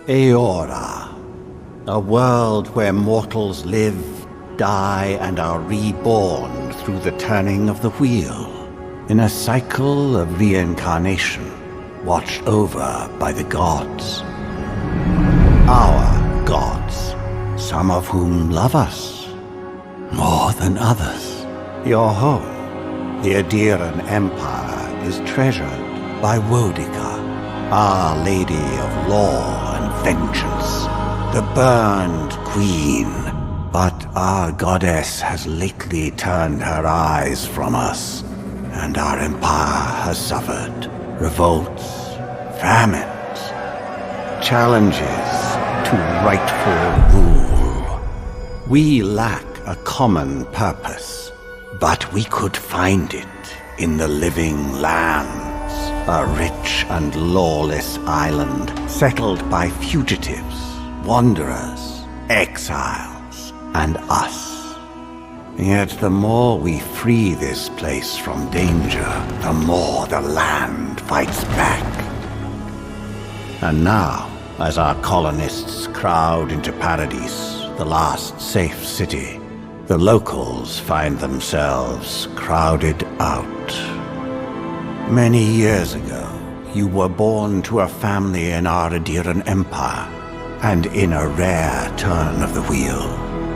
Eora, a world where mortals live, die, and are reborn through the turning of the wheel, in a cycle of reincarnation, watched over by the gods. Our gods, some of whom love us more than others. Your home, the Obsidian Empire, is treasured by Wodica, Our Lady of Law and Vengeance, the Burned Queen. But our goddess has lately turned her eyes from us, and our empire has suffered revolts, famines, challenges to rightful rule. We lack a common purpose, but we could find it in the Living Lands, a rich and lawless island settled by fugitives, wanderers, exiles, and us. Yet the more we free this place from danger, the more the land fights back. And now, as our colonists crowd into Paradise, the last safe city, the locals find themselves crowded out. Many years ago, you were born to a family in our Obsidian Empire, and in a rare turn of the wheel,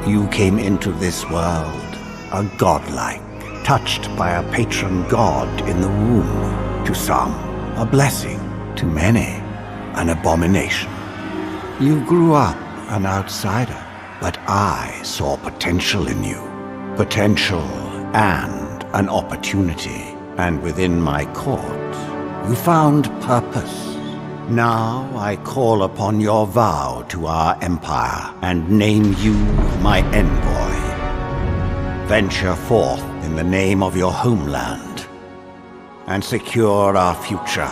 you came into this world, a godlike, touched by a patron god in the womb. To some, a blessing; to many, an abomination. You grew up an outsider, but I saw potential in you. Potential and an opportunity. And within my court, you found purpose. Now I call upon your vow to our empire and name you my envoy. Venture forth in the name of your homeland and secure our future.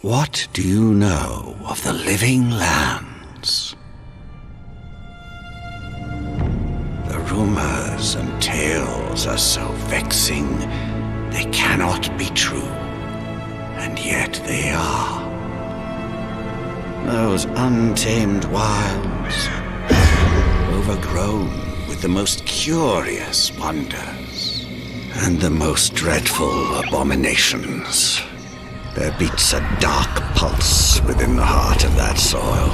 What do you know of the Living Lands? The rumors and tales are so vexing, they cannot be true, and yet they are. Those untamed wilds, overgrown with the most curious wonders, and the most dreadful abominations. There beats a dark pulse within the heart of that soil.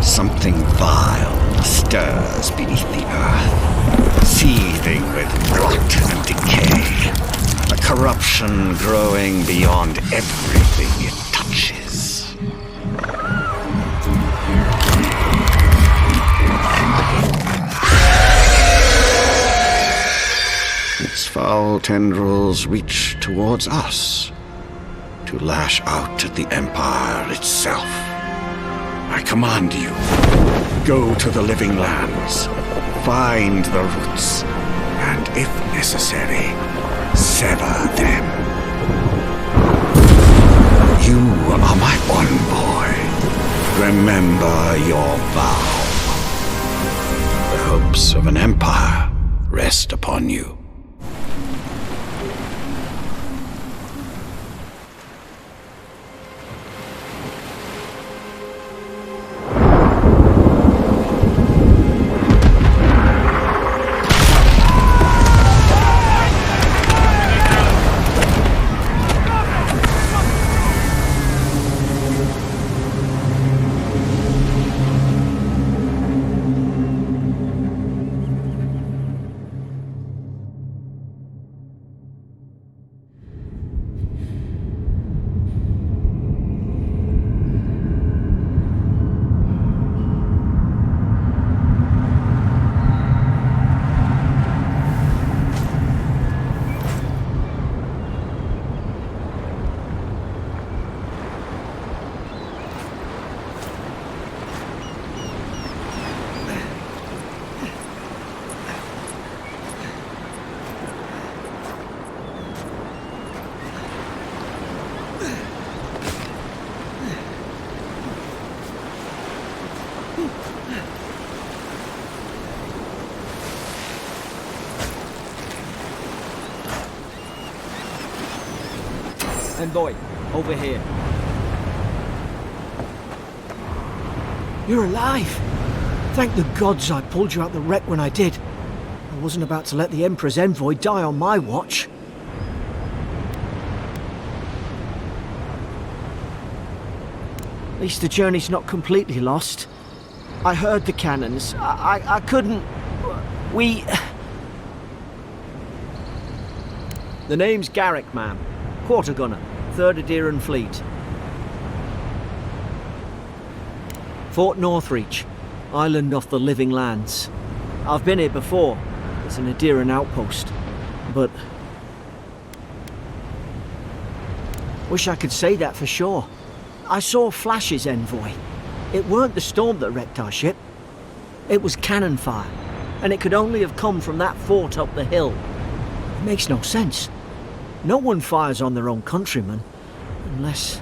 Something vile stirs beneath the earth, seething with rot and decay. A corruption growing beyond everything it touches. Its foul tendrils reach towards us, to lash out at the Empire itself. I command you, go to the Living Lands, find the roots, and if necessary, sever them. You are my envoy. Remember your vow. The hopes of an empire rest upon you. Envoy, over here. You're alive! Thank the gods I pulled you out the wreck when I did. I wasn't about to let the Emperor's envoy die on my watch. At least the journey's not completely lost. I heard the cannons. I couldn't... We... The name's Garrick, ma'am. Quarter gunner, 3rd Aderan Fleet. Fort Northreach, island off the Living Lands. I've been here before. It's an Aderan outpost. But... Wish I could say that for sure. I saw flashes, Envoy. It weren't the storm that wrecked our ship. It was cannon fire, and it could only have come from that fort up the hill. It makes no sense. No one fires on their own countrymen, unless...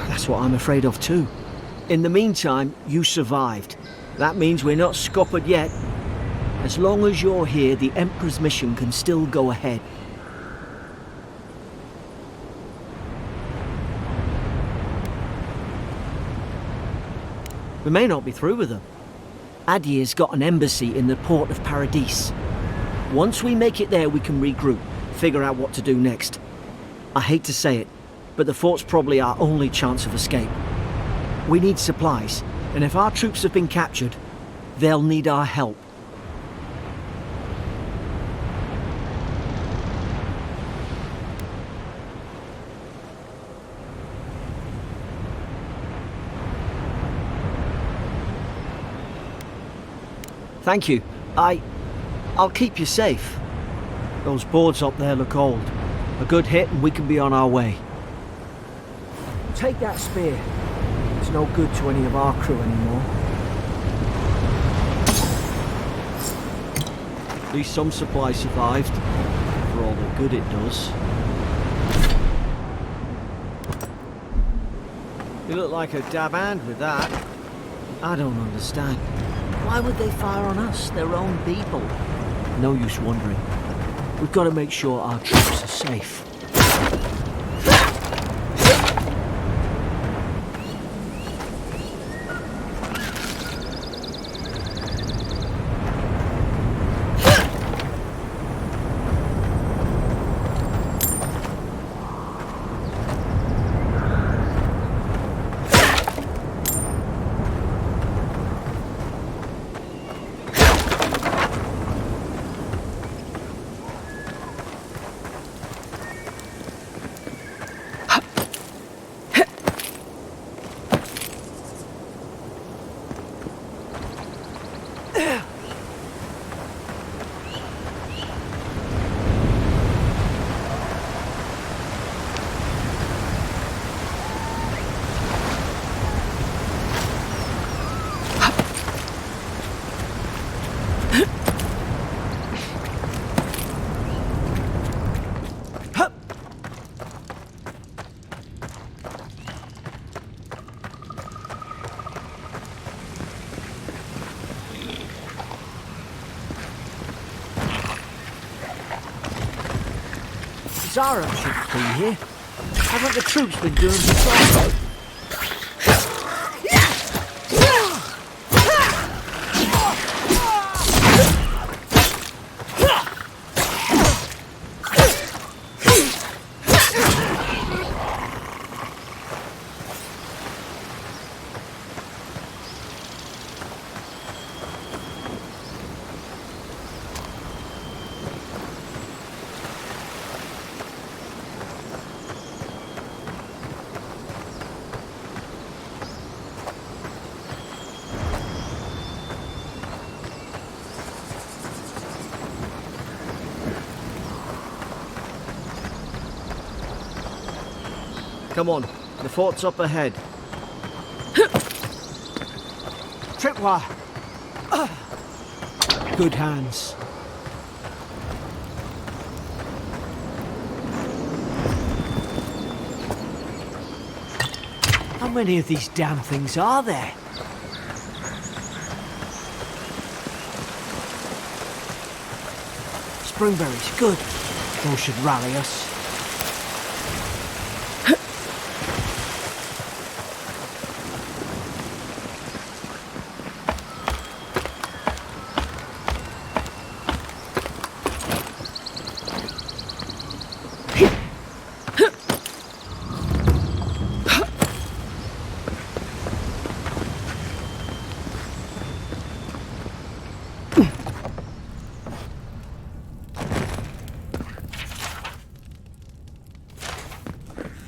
That's what I'm afraid of too. In the meantime, you survived. That means we're not scuppered yet. As long as you're here, the Emperor's mission can still go ahead. We may not be through with them. Adir's got an embassy in the port of Paradis. Once we make it there, we can regroup, figure out what to do next. I hate to say it, but the fort's probably our only chance of escape. We need supplies, and if our troops have been captured, they'll need our help. Thank you. I'll keep you safe. Those boards up there look old. A good hit and we can be on our way. Take that spear. It's no good to any of our crew anymore. At least some supplies survived, for all the good it does. You look like a dab hand with that. I don't understand. Why would they fire on us, their own people? No use wondering. We've got to make sure our troops are safe. Zara should be here. Haven't the troops been doing patrol? Come on, the fort's up ahead. Tripwire! Good hands. How many of these damn things are there? Springberries, good. Those should rally us.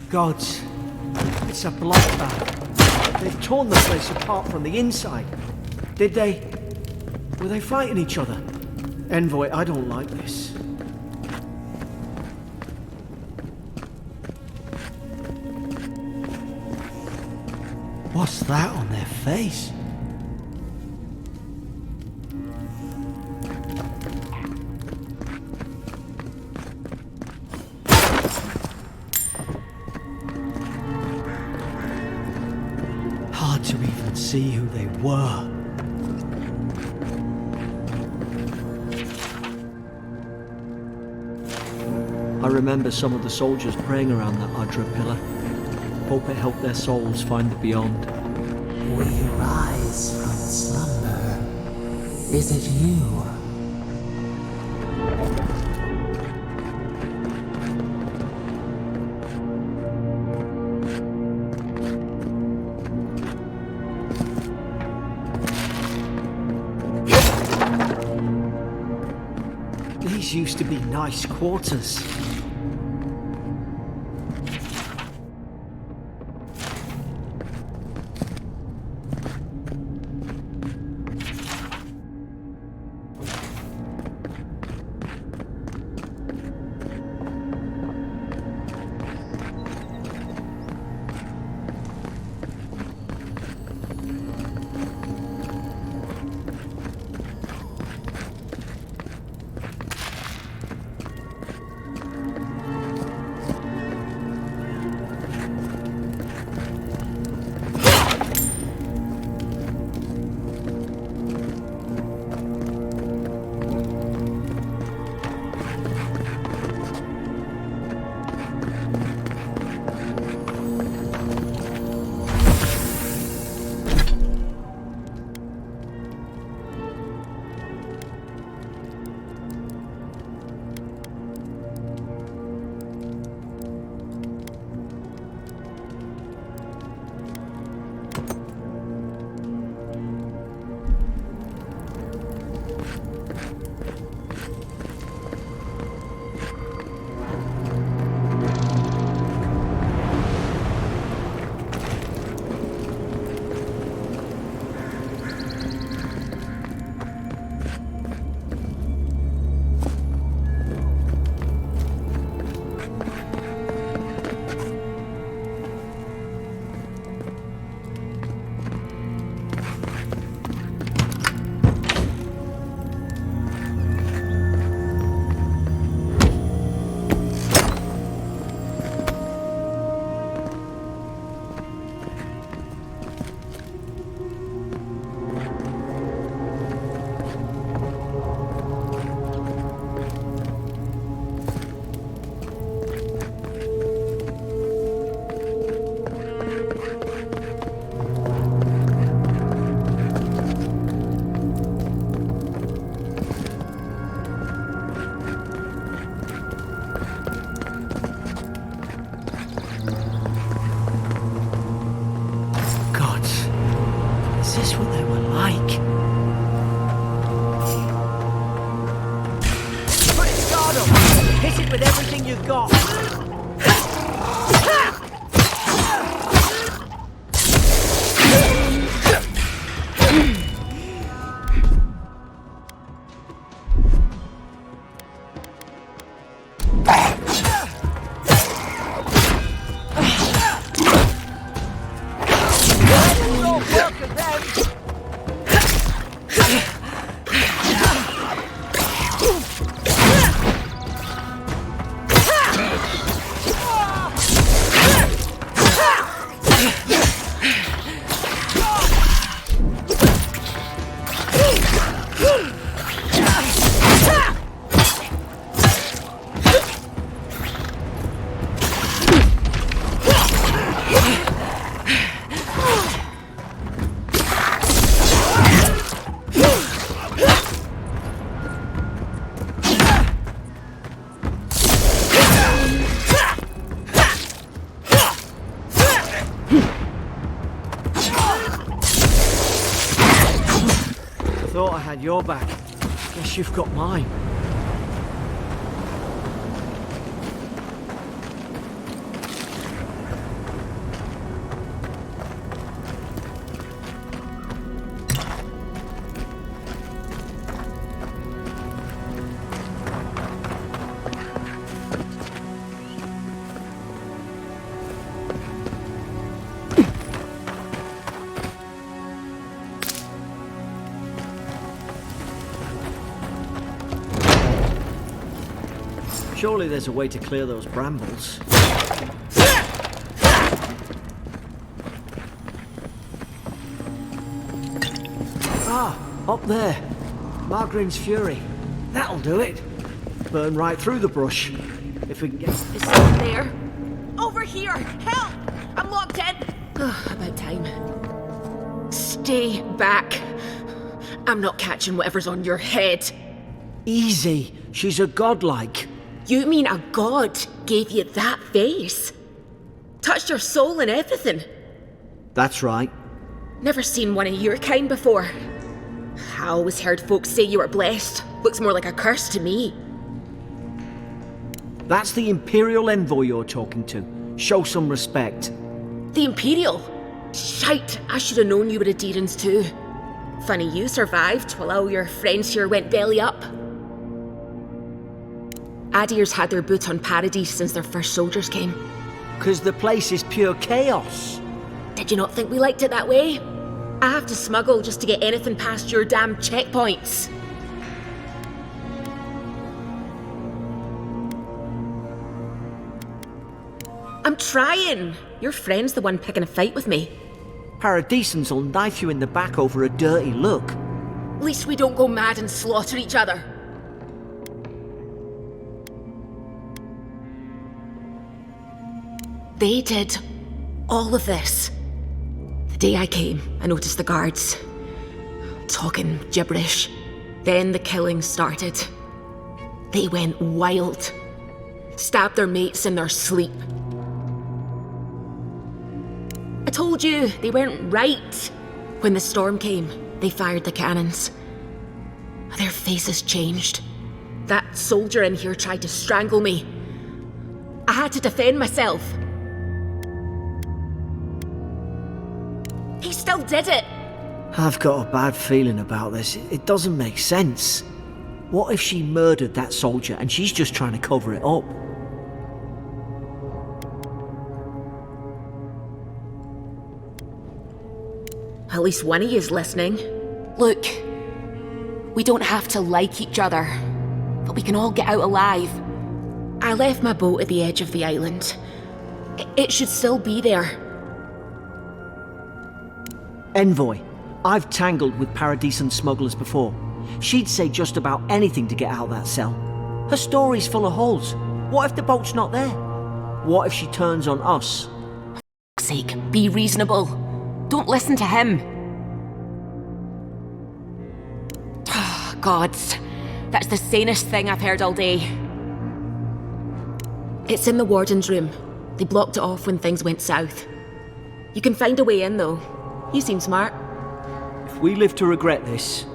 Gods, it's a bloodbath. They've torn the place apart from the inside. Did they? Were they fighting each other? Envoy, I don't like this. What's that on their face? Hard to even see who they were. I remember some of the soldiers praying around that Adra pillar. Hope it helped their souls find the beyond. We rise from slumber. Is it you? These used to be nice quarters. Is this what they were like? Put its guard up! Hit it with everything you've got! Thought I had your back. Guess you've got mine. Surely there's a way to clear those brambles. Ah, up there. Margarine's Fury. That'll do it. Burn right through the brush. If we can get... Is someone there? Over here! Help! I'm locked in! About time. Stay back. I'm not catching whatever's on your head. Easy. She's a godlike. You mean a god gave you that face? Touched your soul and everything? That's right. Never seen one of your kind before. I always heard folks say you were blessed. Looks more like a curse to me. That's the Imperial Envoy you're talking to. Show some respect. The Imperial? Shite, I should have known you were a Deerans too. Funny you survived while all your friends here went belly up. Adir's had their boot on Paradise since their first soldiers came. 'Cause the place is pure chaos. Did you not think we liked it that way? I have to smuggle just to get anything past your damn checkpoints. I'm trying. Your friend's the one picking a fight with me. Paradisans will knife you in the back over a dirty look. At least we don't go mad and slaughter each other. They did all of this. The day I came, I noticed the guards talking gibberish. Then the killing started. They went wild. Stabbed their mates in their sleep. I told you, they weren't right. When the storm came, they fired the cannons. Their faces changed. That soldier in here tried to strangle me. I had to defend myself. He still did it! I've got a bad feeling about this. It doesn't make sense. What if she murdered that soldier and she's just trying to cover it up? At least one of you is listening. Look, we don't have to like each other, but we can all get out alive. I left my boat at the edge of the island. It should still be there. Envoy, I've tangled with Paradisan smugglers before. She'd say just about anything to get out of that cell. Her story's full of holes. What if the boat's not there? What if she turns on us? For fuck's sake, be reasonable. Don't listen to him. Gods, that's the sanest thing I've heard all day. It's in the warden's room. They blocked it off when things went south. You can find a way in, though. You seem smart. If we live to regret this...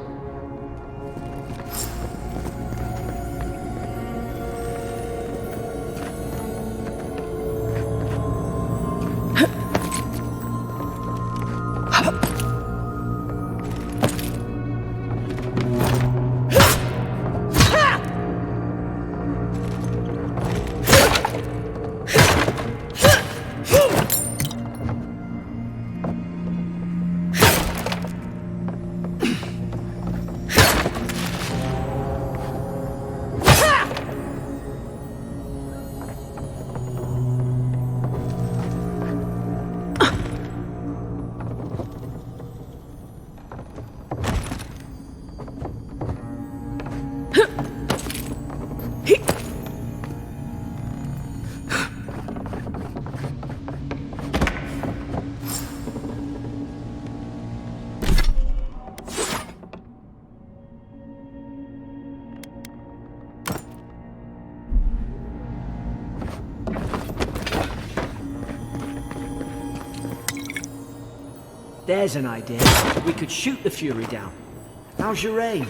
There's an idea. We could shoot the Fury down. How's your aim?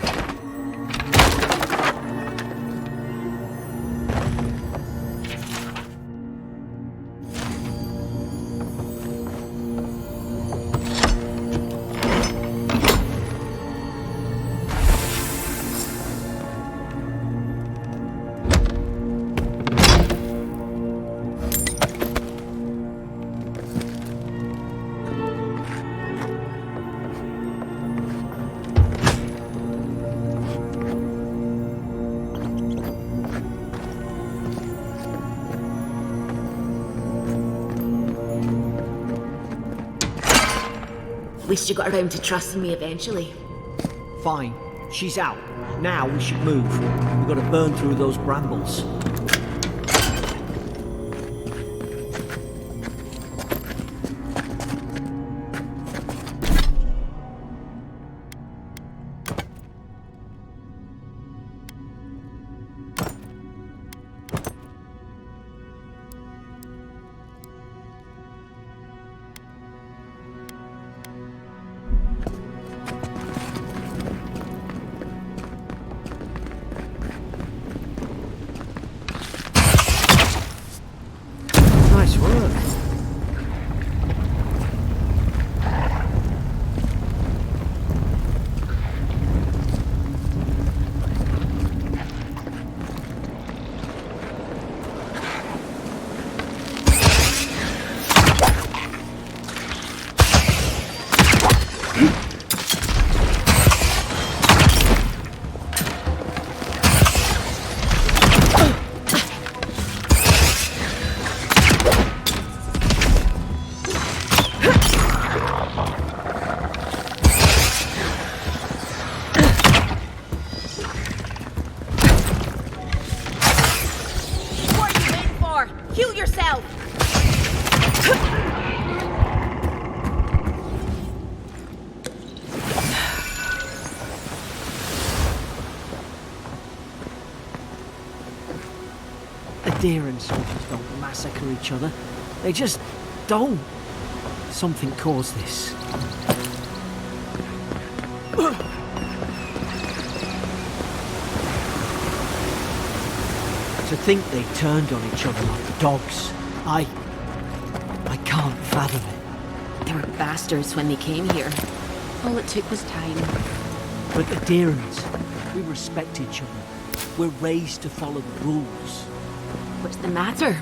At least you got around to trusting me eventually. Fine. She's out. Now we should move. We've got to burn through those brambles. Nice work. What are you waiting for? Heal yourself! Adair and soldiers don't massacre each other. They just don't. Something caused this. To think they turned on each other like dogs. I can't fathom it. They were bastards when they came here. All it took was time. But Adherents, we respect each other. We're raised to follow the rules. What's the matter?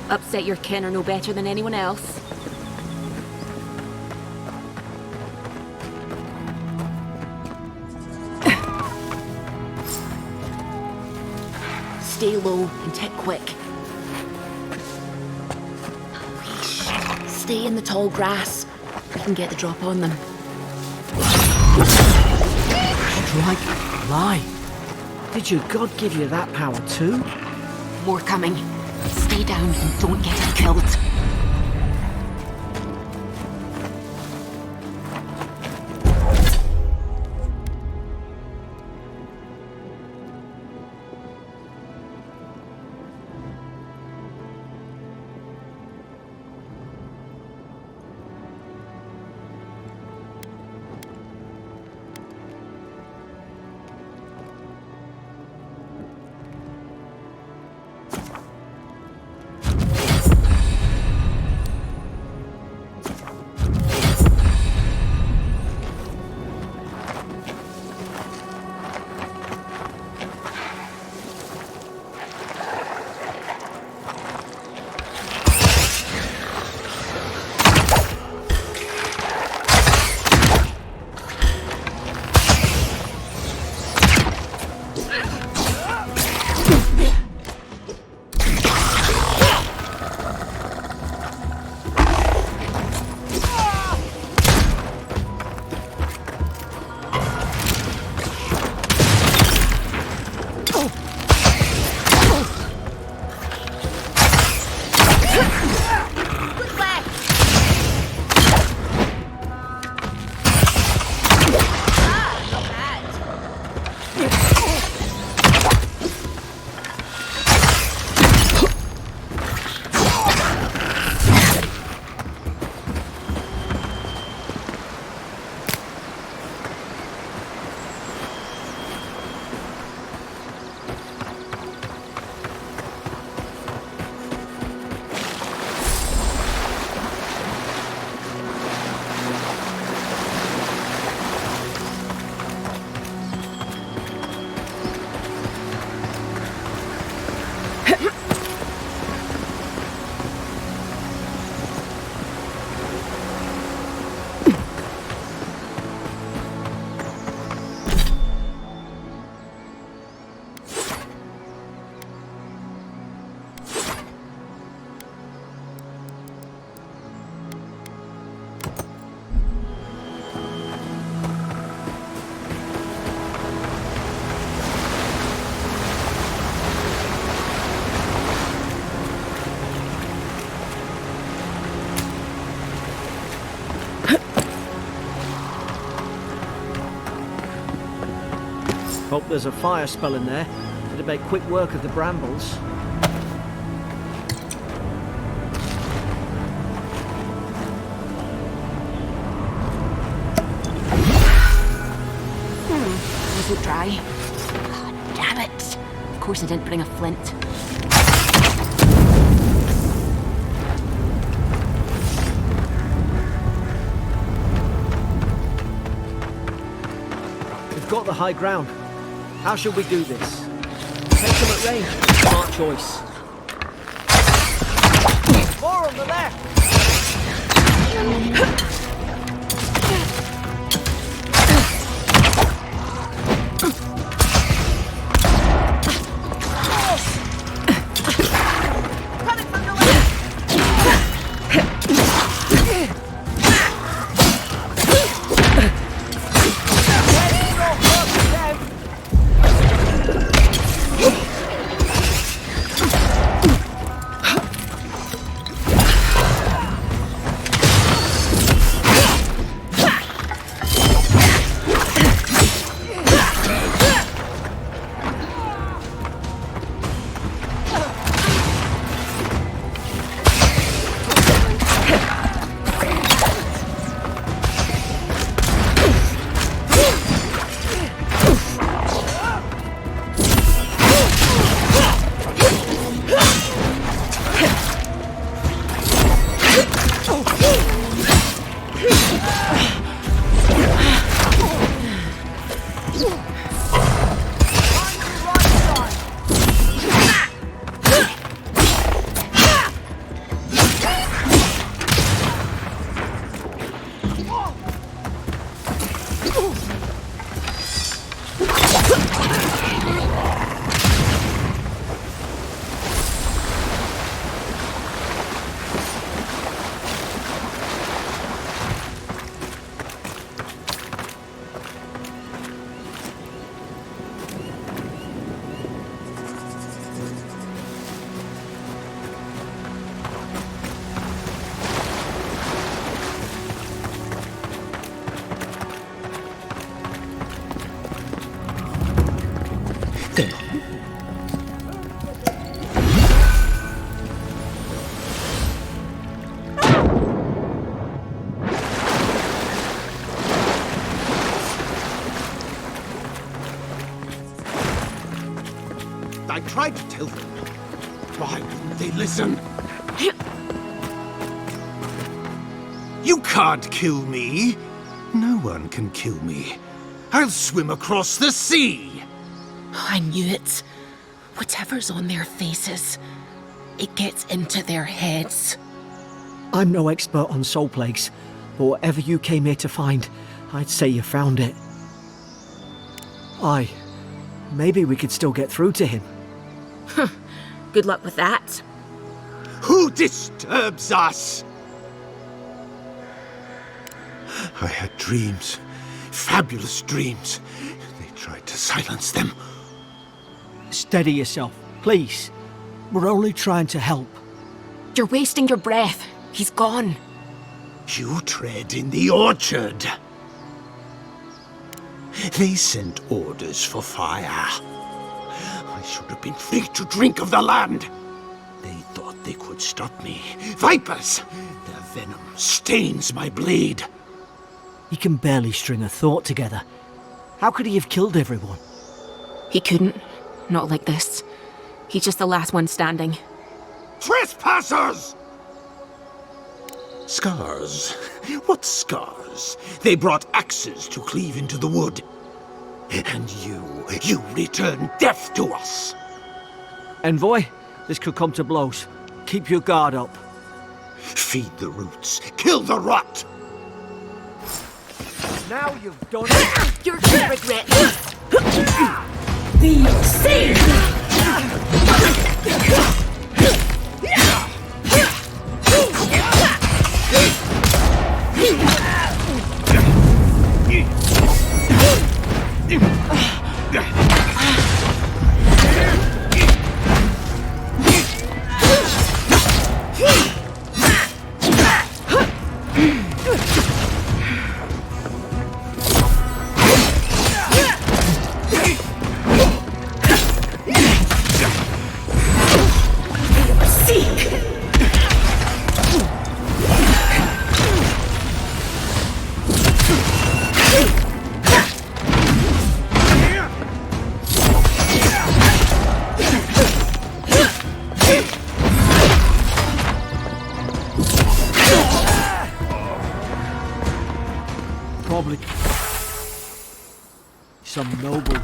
Upset your kin are no better than anyone else. Stay low and tick quick. Stay in the tall grass. We can get the drop on them. Strike live. Did your god give you that power too? More coming. Stay down and don't get killed. Hope there's a fire spell in there. It'd make quick work of the brambles. Isn't dry. God damn it. Of course I didn't bring a flint. We've got the high ground. How should we do this? Take them at range. Smart choice. More on the left! I tried to tell them. Why wouldn't they listen? You can't kill me. No one can kill me. I'll swim across the sea. I knew it. Whatever's on their faces, it gets into their heads. I'm no expert on soul plagues, but whatever you came here to find, I'd say you found it. Maybe we could still get through to him. Good luck with that. Who disturbs us? I had dreams. Fabulous dreams. They tried to silence them. Steady yourself, please. We're only trying to help. You're wasting your breath. He's gone. You tread in the orchard. They sent orders for fire. I should have been free to drink of the land. They thought they could stop me. Vipers! Their venom stains my blade. He can barely string a thought together. How could he have killed everyone? He couldn't. Not like this. He's just the last one standing. Trespassers! Scars? What scars? They brought axes to cleave into the wood. And you return death to us. Envoy, this could come to blows. Keep your guard up. Feed the roots. Kill the rot. Now you've done it. You're gonna regret this. The sea!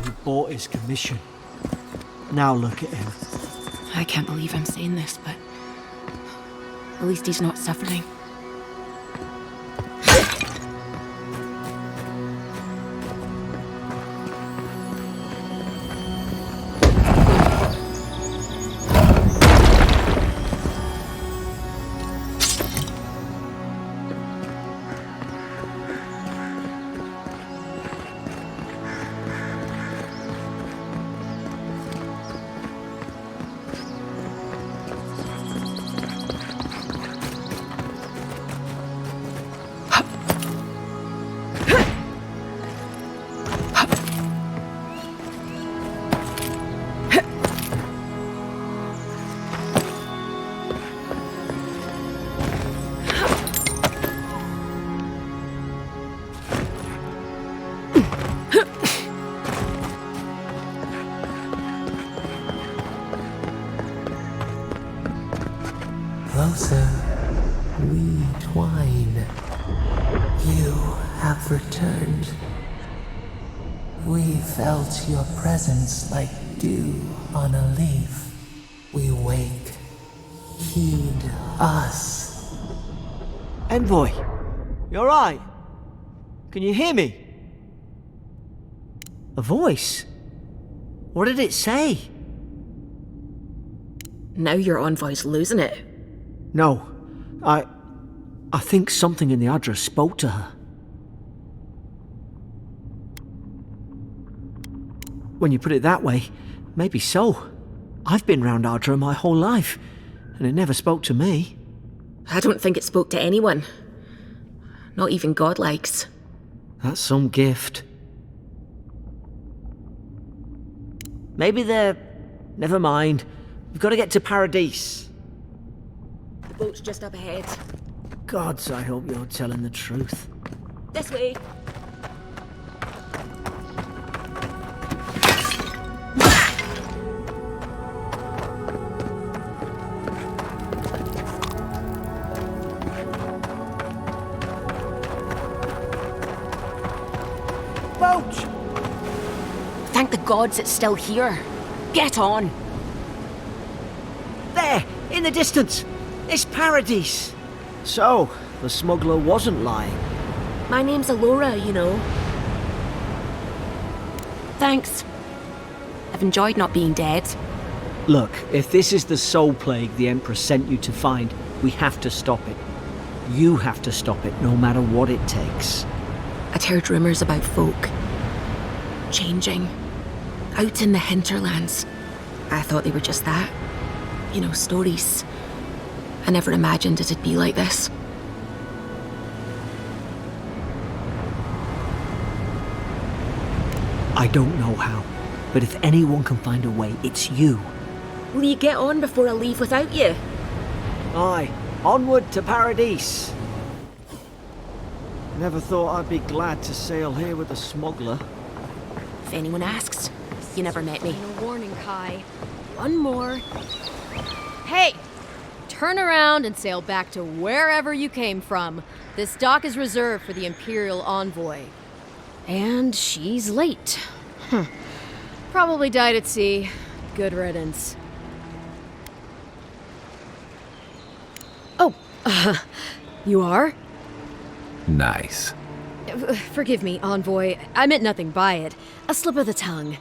who bought his commission. Now look at him. I can't believe I'm saying this, but at least he's not suffering. Closer, we twine. You have returned. We felt your presence like dew on a leaf. We wake. Heed us. Envoy, you alright? Can you hear me? A voice? What did it say? Now your envoy's losing it. No, I think something in the address spoke to her. When you put it that way, maybe so. I've been round Ardra my whole life, and it never spoke to me. I don't think it spoke to anyone. Not even godlikes. That's some gift. Maybe they're... Never mind. We've got to get to Paradise. The boat's just up ahead. Gods, I hope you're telling the truth. This way. Boat! Thank the gods it's still here. Get on. There, in the distance. It's Paradise. So, the smuggler wasn't lying. My name's Eora, you know. Thanks. I've enjoyed not being dead. Look, if this is the soul plague the Emperor sent you to find, we have to stop it. You have to stop it, no matter what it takes. I'd heard rumours about folk changing out in the hinterlands. I thought they were just that. You know, stories. I never imagined it'd be like this. I don't know how, but if anyone can find a way, it's you. Will you get on before I leave without you? Aye, onward to Paradise. Never thought I'd be glad to sail here with a smuggler. If anyone asks, you never met me. No warning, Kai. One more. Hey! Turn around and sail back to wherever you came from. This dock is reserved for the Imperial Envoy. And she's late. Probably died at sea. Good riddance. Oh, you are? Nice. Forgive me, Envoy. I meant nothing by it. A slip of the tongue.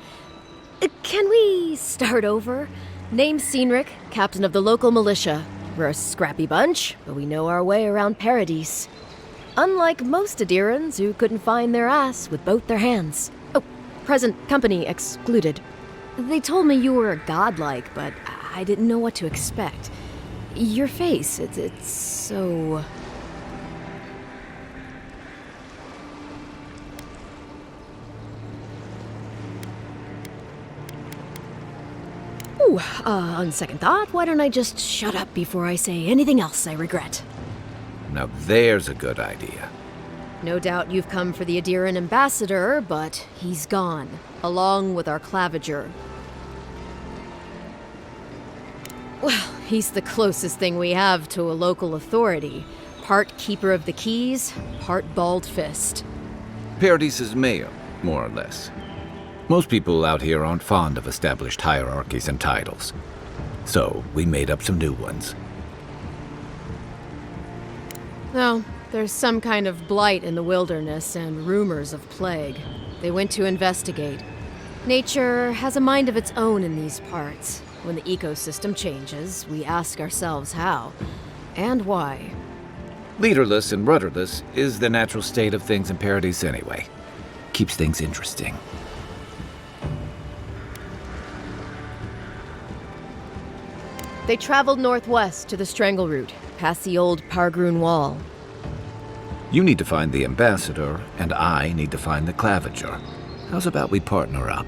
Can we start over? Name's Cynric, captain of the local militia. We're a scrappy bunch, but we know our way around Paradise. Unlike most Adirans who couldn't find their ass with both their hands. Oh, present company excluded. They told me you were godlike, but I didn't know what to expect. Your face, it's so... Ooh, on second thought, why don't I just shut up before I say anything else I regret? Now there's a good idea. No doubt you've come for the Adiran ambassador, but he's gone, along with our claviger. Well, he's the closest thing we have to a local authority. Part keeper of the keys, part bald fist. Paradise's mayor, more or less. Most people out here aren't fond of established hierarchies and titles. So, we made up some new ones. No, there's some kind of blight in the wilderness and rumors of plague. They went to investigate. Nature has a mind of its own in these parts. When the ecosystem changes, we ask ourselves how and why. Leaderless and rudderless is the natural state of things in Paradise anyway. Keeps things interesting. They traveled northwest to the Strangle Route, past the old Pargroon Wall. You need to find the ambassador, and I need to find the claviger. How's about we partner up?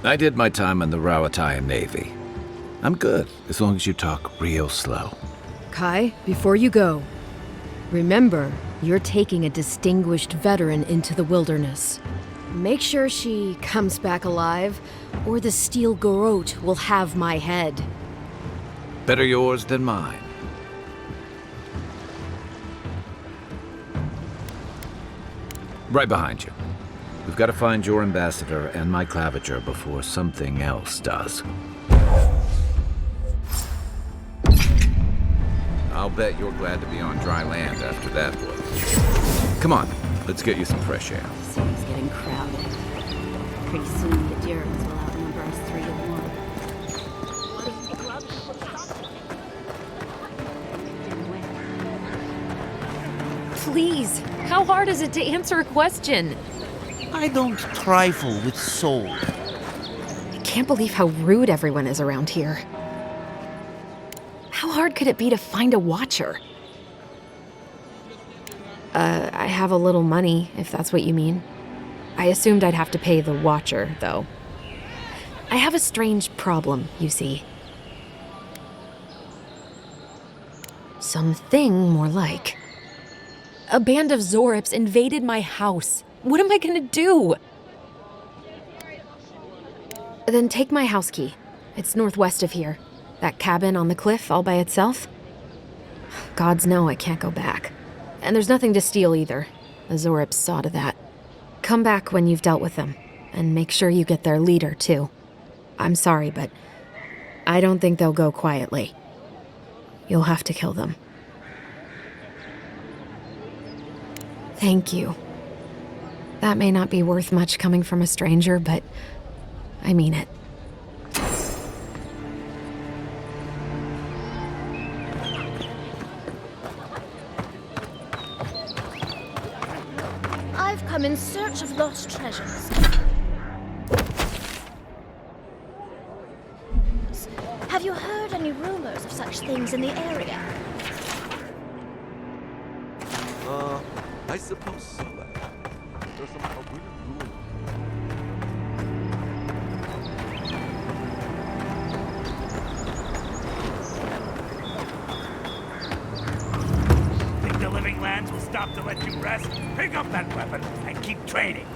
I did my time in the Rawatayan Navy. I'm good, as long as you talk real slow. Kai, before you go, remember, you're taking a distinguished veteran into the wilderness. Make sure she comes back alive, or the Steel Garrote will have my head. Better yours than mine. Right behind you. We've got to find your ambassador and my claviger before something else does. I'll bet you're glad to be on dry land after that voyage. Come on, let's get you some fresh air. Seems getting crowded. Pretty soon the Durans will outnumber us 3 to 1. Please, how hard is it to answer a question? I don't trifle with soul. I can't believe how rude everyone is around here. How hard could it be to find a watcher? I have a little money, if that's what you mean. I assumed I'd have to pay the watcher, though. I have a strange problem, you see. Something more like. A band of Zorips invaded my house. What am I gonna do? Then take my house key. It's northwest of here. That cabin on the cliff all by itself. Gods know I can't go back. And there's nothing to steal either. The Zorips saw to that. Come back when you've dealt with them. And make sure you get their leader, too. I'm sorry, but I don't think they'll go quietly. You'll have to kill them. Thank you. That may not be worth much coming from a stranger, but I mean it. I've come in search of lost treasures. Have you heard any rumors of such things in the area? I suppose so. There's some weird rule. Think the living lands will stop to let you rest? Pick up that weapon and keep training.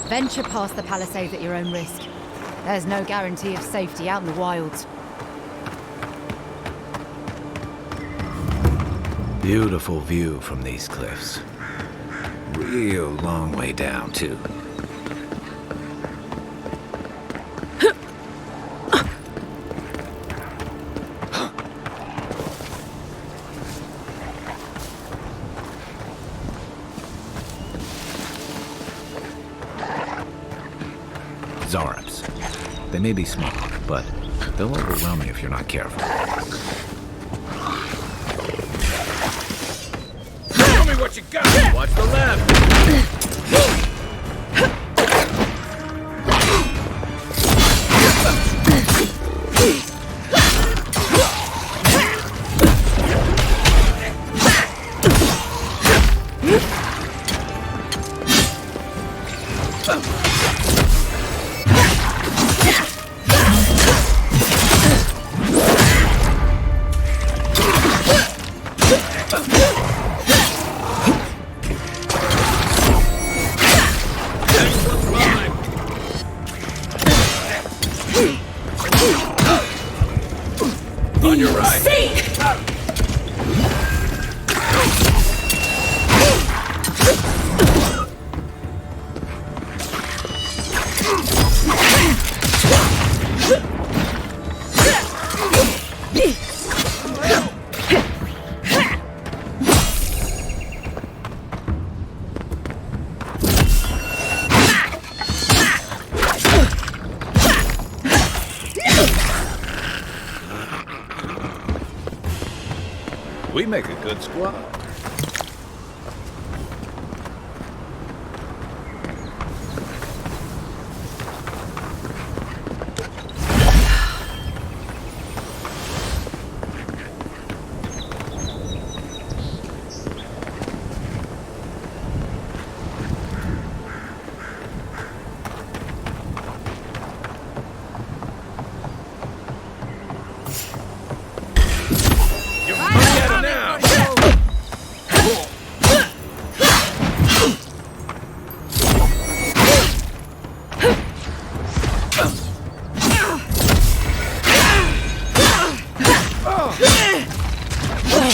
Venture past the palisades at your own risk. There's no guarantee of safety out in the wilds. Beautiful view from these cliffs. Real long way down, too. Zorips. They may be small, but they'll overwhelm you if you're not careful. Show me what you got! Watch the left! We make a good squad.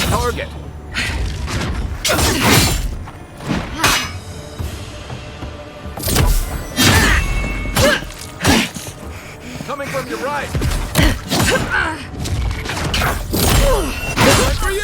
Target. Coming from your right. Right for you.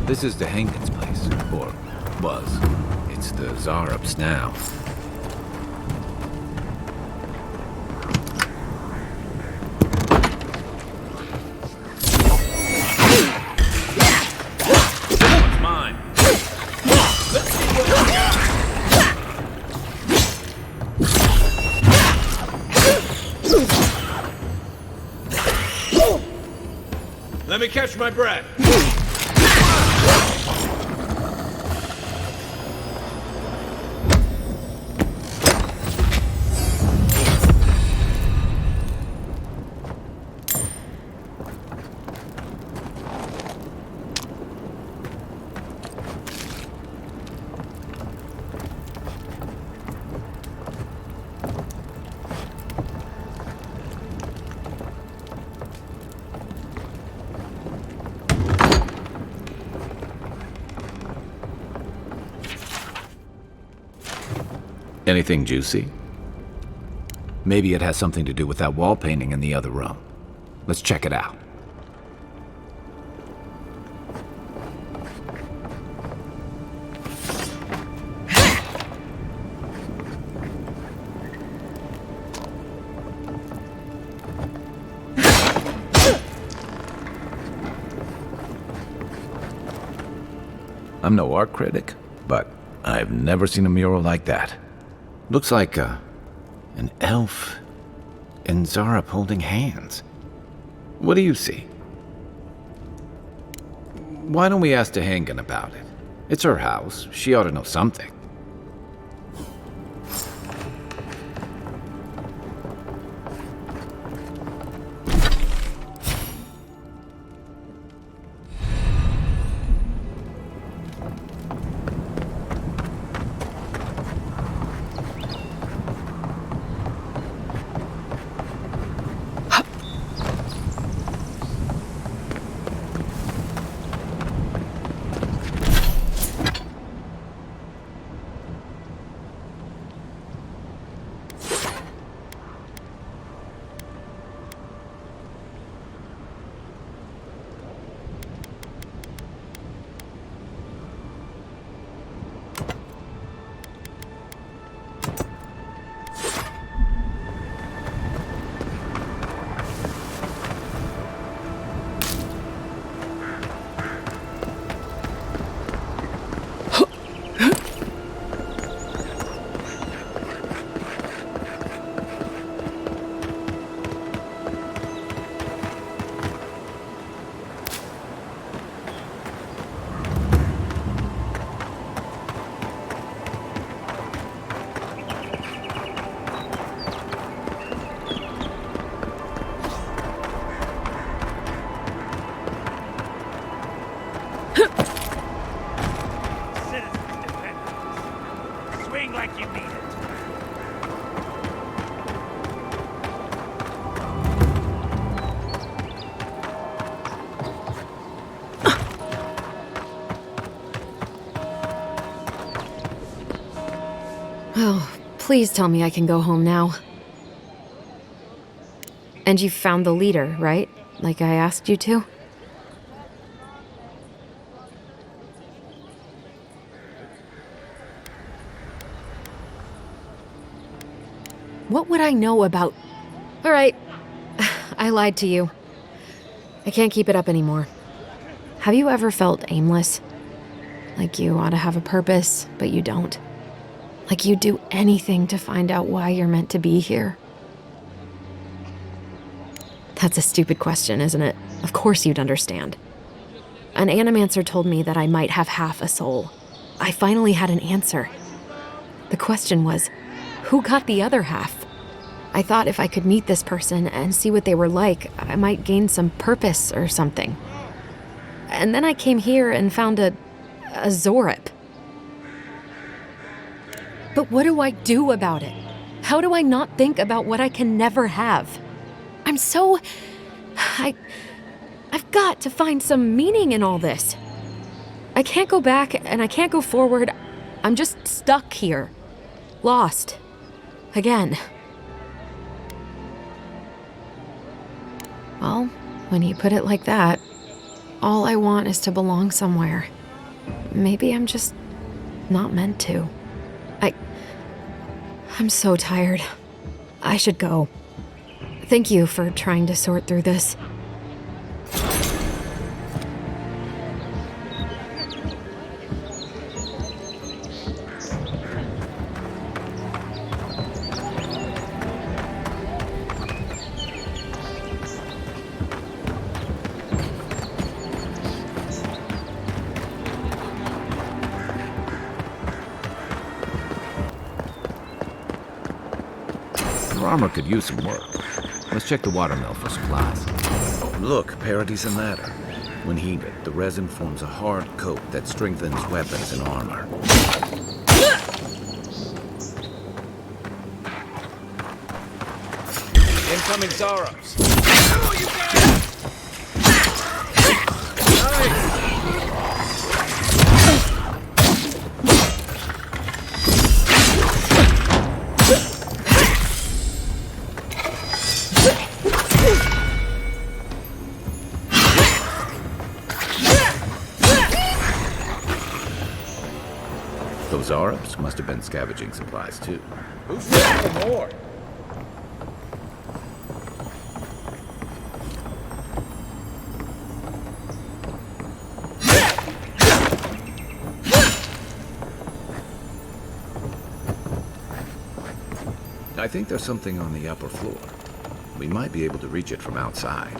This is the Hankins place, or was. It's the Zarups now. It's mine. Let's see what I got. Let me catch my breath. Anything juicy? Maybe it has something to do with that wall painting in the other room. Let's check it out. I'm no art critic, but I've never seen a mural like that. Looks like an elf and Zarup holding hands. What do you see? Why don't we ask Tehangan about it? It's her house. She ought to know something. Please tell me I can go home now. And you found the leader, right? Like I asked you to? What would I know about... All right, I lied to you. I can't keep it up anymore. Have you ever felt aimless? Like you ought to have a purpose, but you don't? Like you'd do anything to find out why you're meant to be here? That's a stupid question, isn't it? Of course you'd understand. An animancer told me that I might have half a soul. I finally had an answer. The question was, who got the other half? I thought if I could meet this person and see what they were like, I might gain some purpose or something. And then I came here and found a Zorip. But what do I do about it? How do I not think about what I can never have? I'm so... I've got to find some meaning in all this. I can't go back and I can't go forward. I'm just stuck here. Lost. Again. Well, when you put it like that, all I want is to belong somewhere. Maybe I'm just not meant to. I'm so tired. I should go. Thank you for trying to sort through this. Your armor could use some work. Let's check the watermill for supplies. Look, Paradise matter. When heated, the resin forms a hard coat that strengthens weapons and armor. Incoming Zarops! Oh, you got it! Those Zarops must have been scavenging supplies too. Who's looking for more? I think there's something on the upper floor. We might be able to reach it from outside.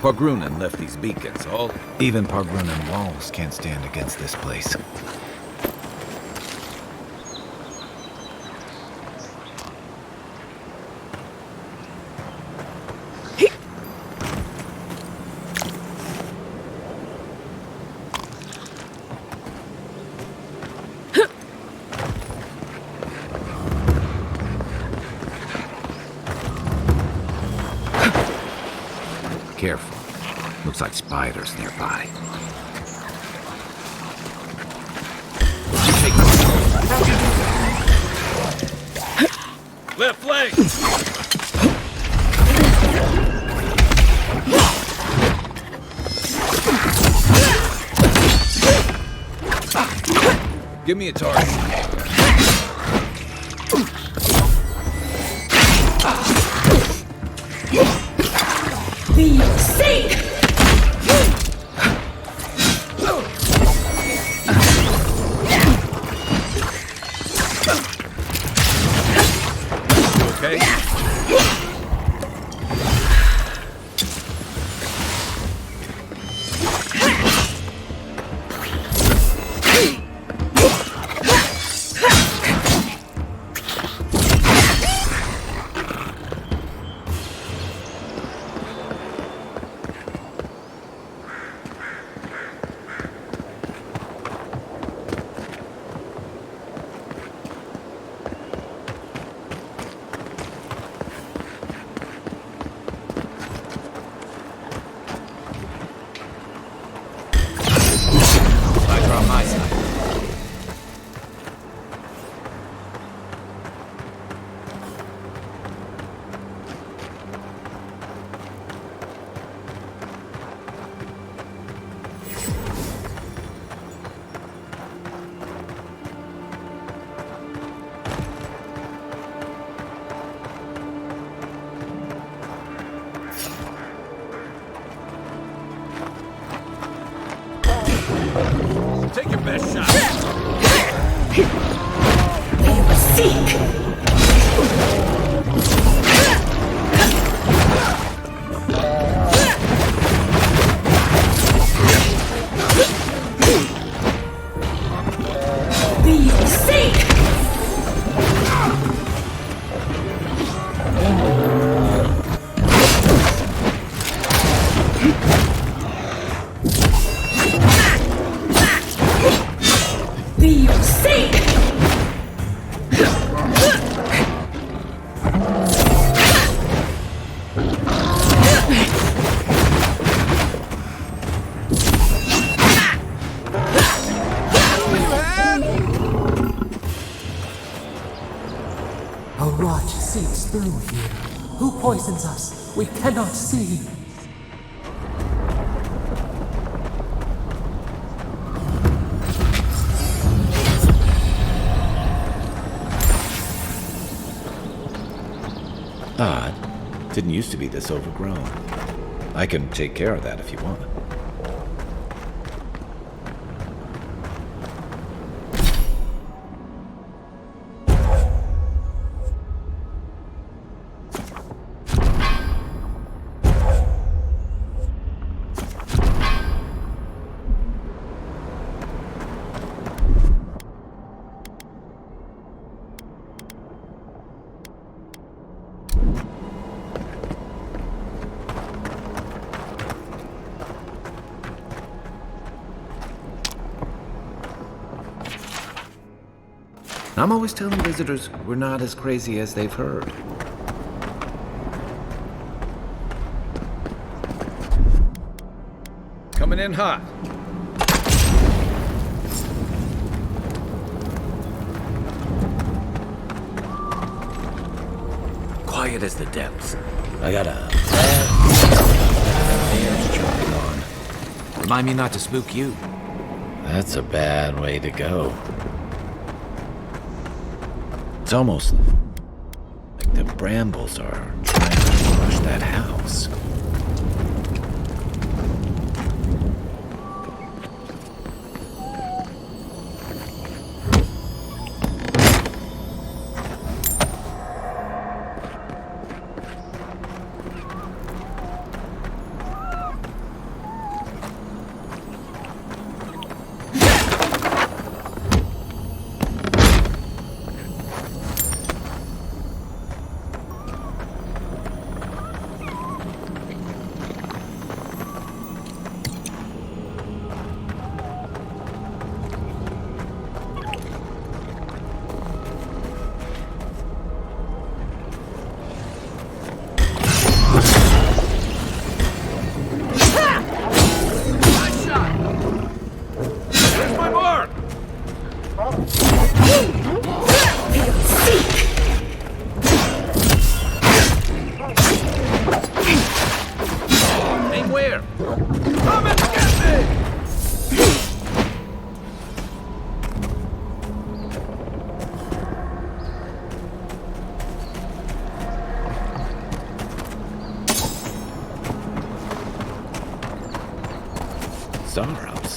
Pargrunan left these beacons, all... Even Pargrunan walls can't stand against this place. Careful. Looks like spiders nearby. Left flank! Give me a target. Be safe! Okay? Take your best shot. Seek! Be safe! Be safe! A rot seeps through here. Who poisons us? We cannot see. Odd. Didn't used to be this overgrown. I can take care of that if you want. I'm always telling visitors we're not as crazy as they've heard. Coming in hot. Quiet as the depths. I got a bad jumping on. Remind me not to spook you. That's a bad way to go. It's almost like the brambles are trying to rush that house.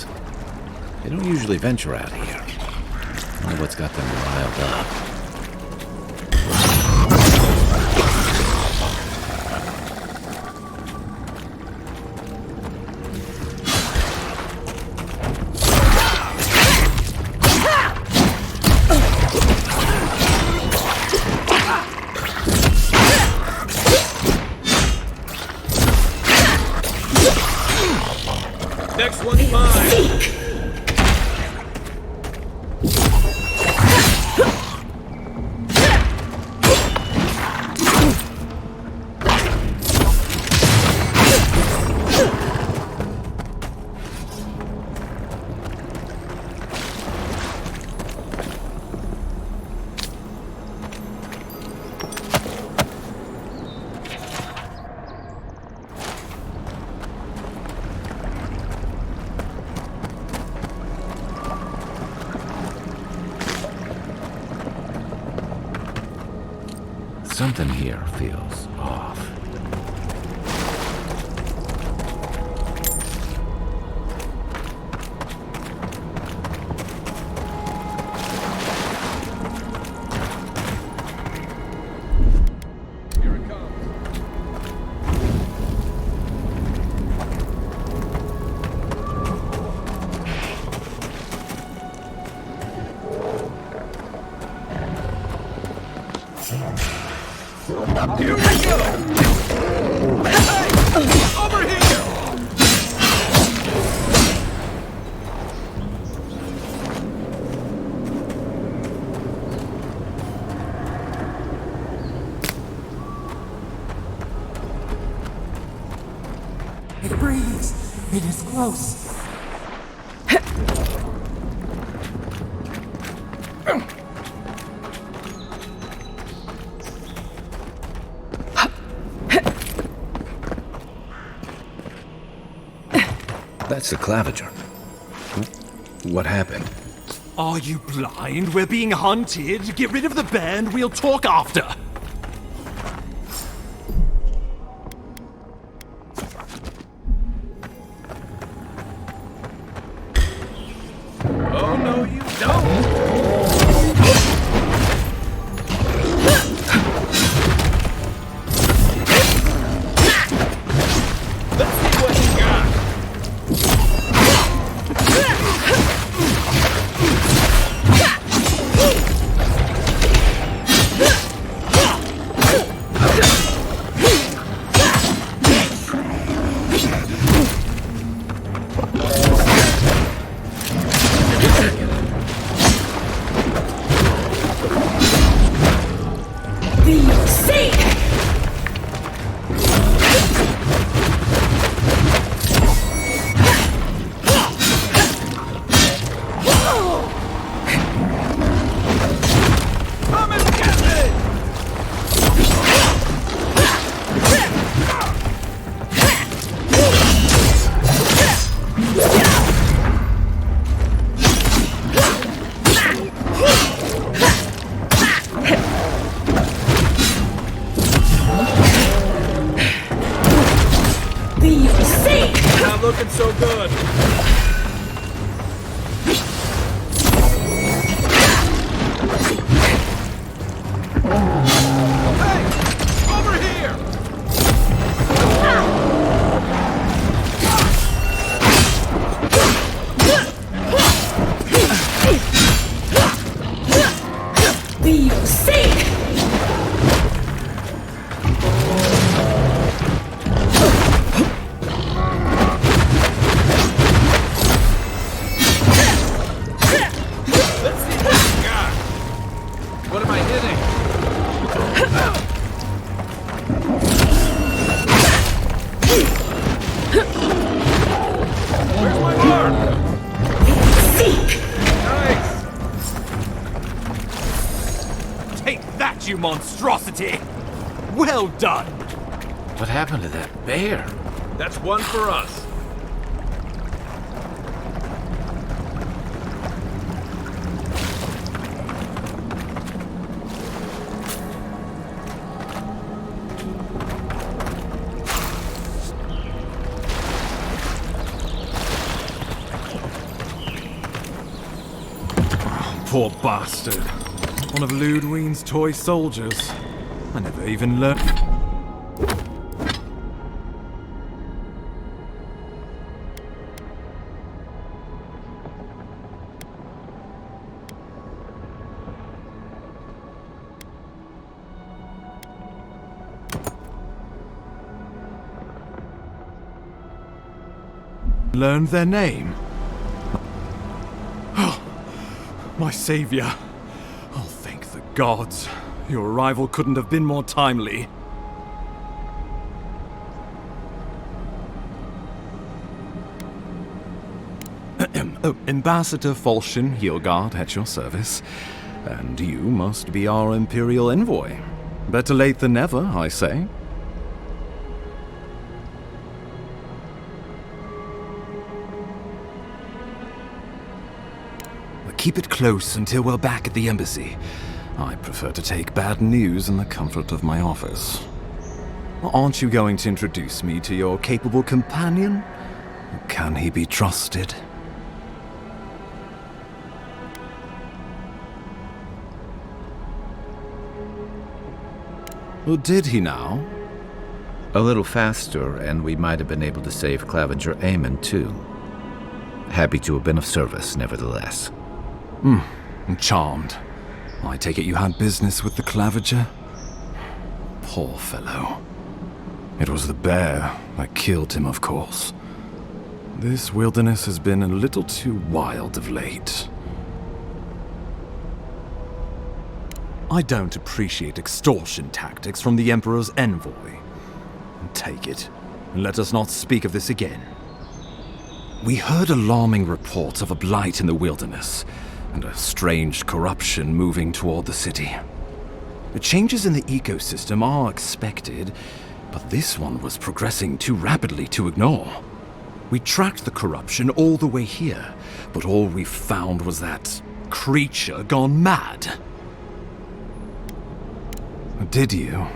this. They don't usually venture out here. I wonder what's got them riled up. Next one's mine! Something here feels off. Here it comes. Here we go! Hey! Over here! It breathes. It is close. That's the claviger. What happened? Are you blind? We're being hunted. Get rid of the bear and we'll talk after. Oh, no, you don't! Let's see what you got! Not looking so good. Hey! Over here! We will see! What am I hitting? Where's my mark? Nice! Take that, you monstrosity! Well done! What happened to that bear? That's one for us. poor bastard. One of Ludwine's toy soldiers. I never even learned. Learned their name. Oh, my savior. Oh, thank the gods. Your arrival couldn't have been more timely. Ambassador Falchion Hildegard at your service. And you must be our Imperial envoy. Better late than never, I say. Keep it close until we're back at the embassy. I prefer to take bad news in the comfort of my office. Aren't you going to introduce me to your capable companion? Can he be trusted? Or did he now? A little faster, and we might have been able to save Clavenger Aemon, too. Happy to have been of service, nevertheless. I'm charmed. I take it you had business with the Clavenger? Poor fellow. It was the bear that killed him, of course. This wilderness has been a little too wild of late. I don't appreciate extortion tactics from the Emperor's envoy. Take it, and let us not speak of this again. We heard alarming reports of a blight in the wilderness, and a strange corruption moving toward the city. The changes in the ecosystem are expected, but this one was progressing too rapidly to ignore. We tracked the corruption all the way here, but all we found was that creature gone mad. Did you?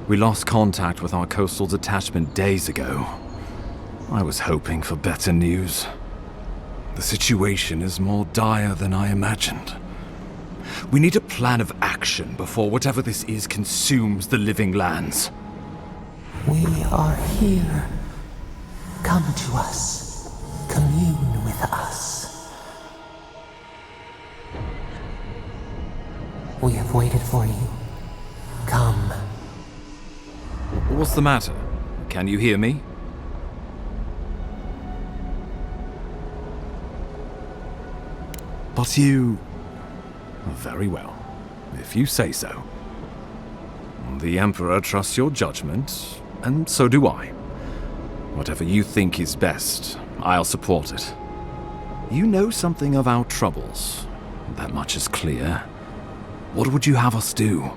We lost contact with our coastal detachment days ago. I was hoping for better news. The situation is more dire than I imagined. We need a plan of action before whatever this is consumes the living lands. We are here. Come to us. Commune with us. We have waited for you. Come. What's the matter? Can you hear me? But you... Very well, if you say so. The Emperor trusts your judgment, and so do I. Whatever you think is best, I'll support it. You know something of our troubles. That much is clear. What would you have us do?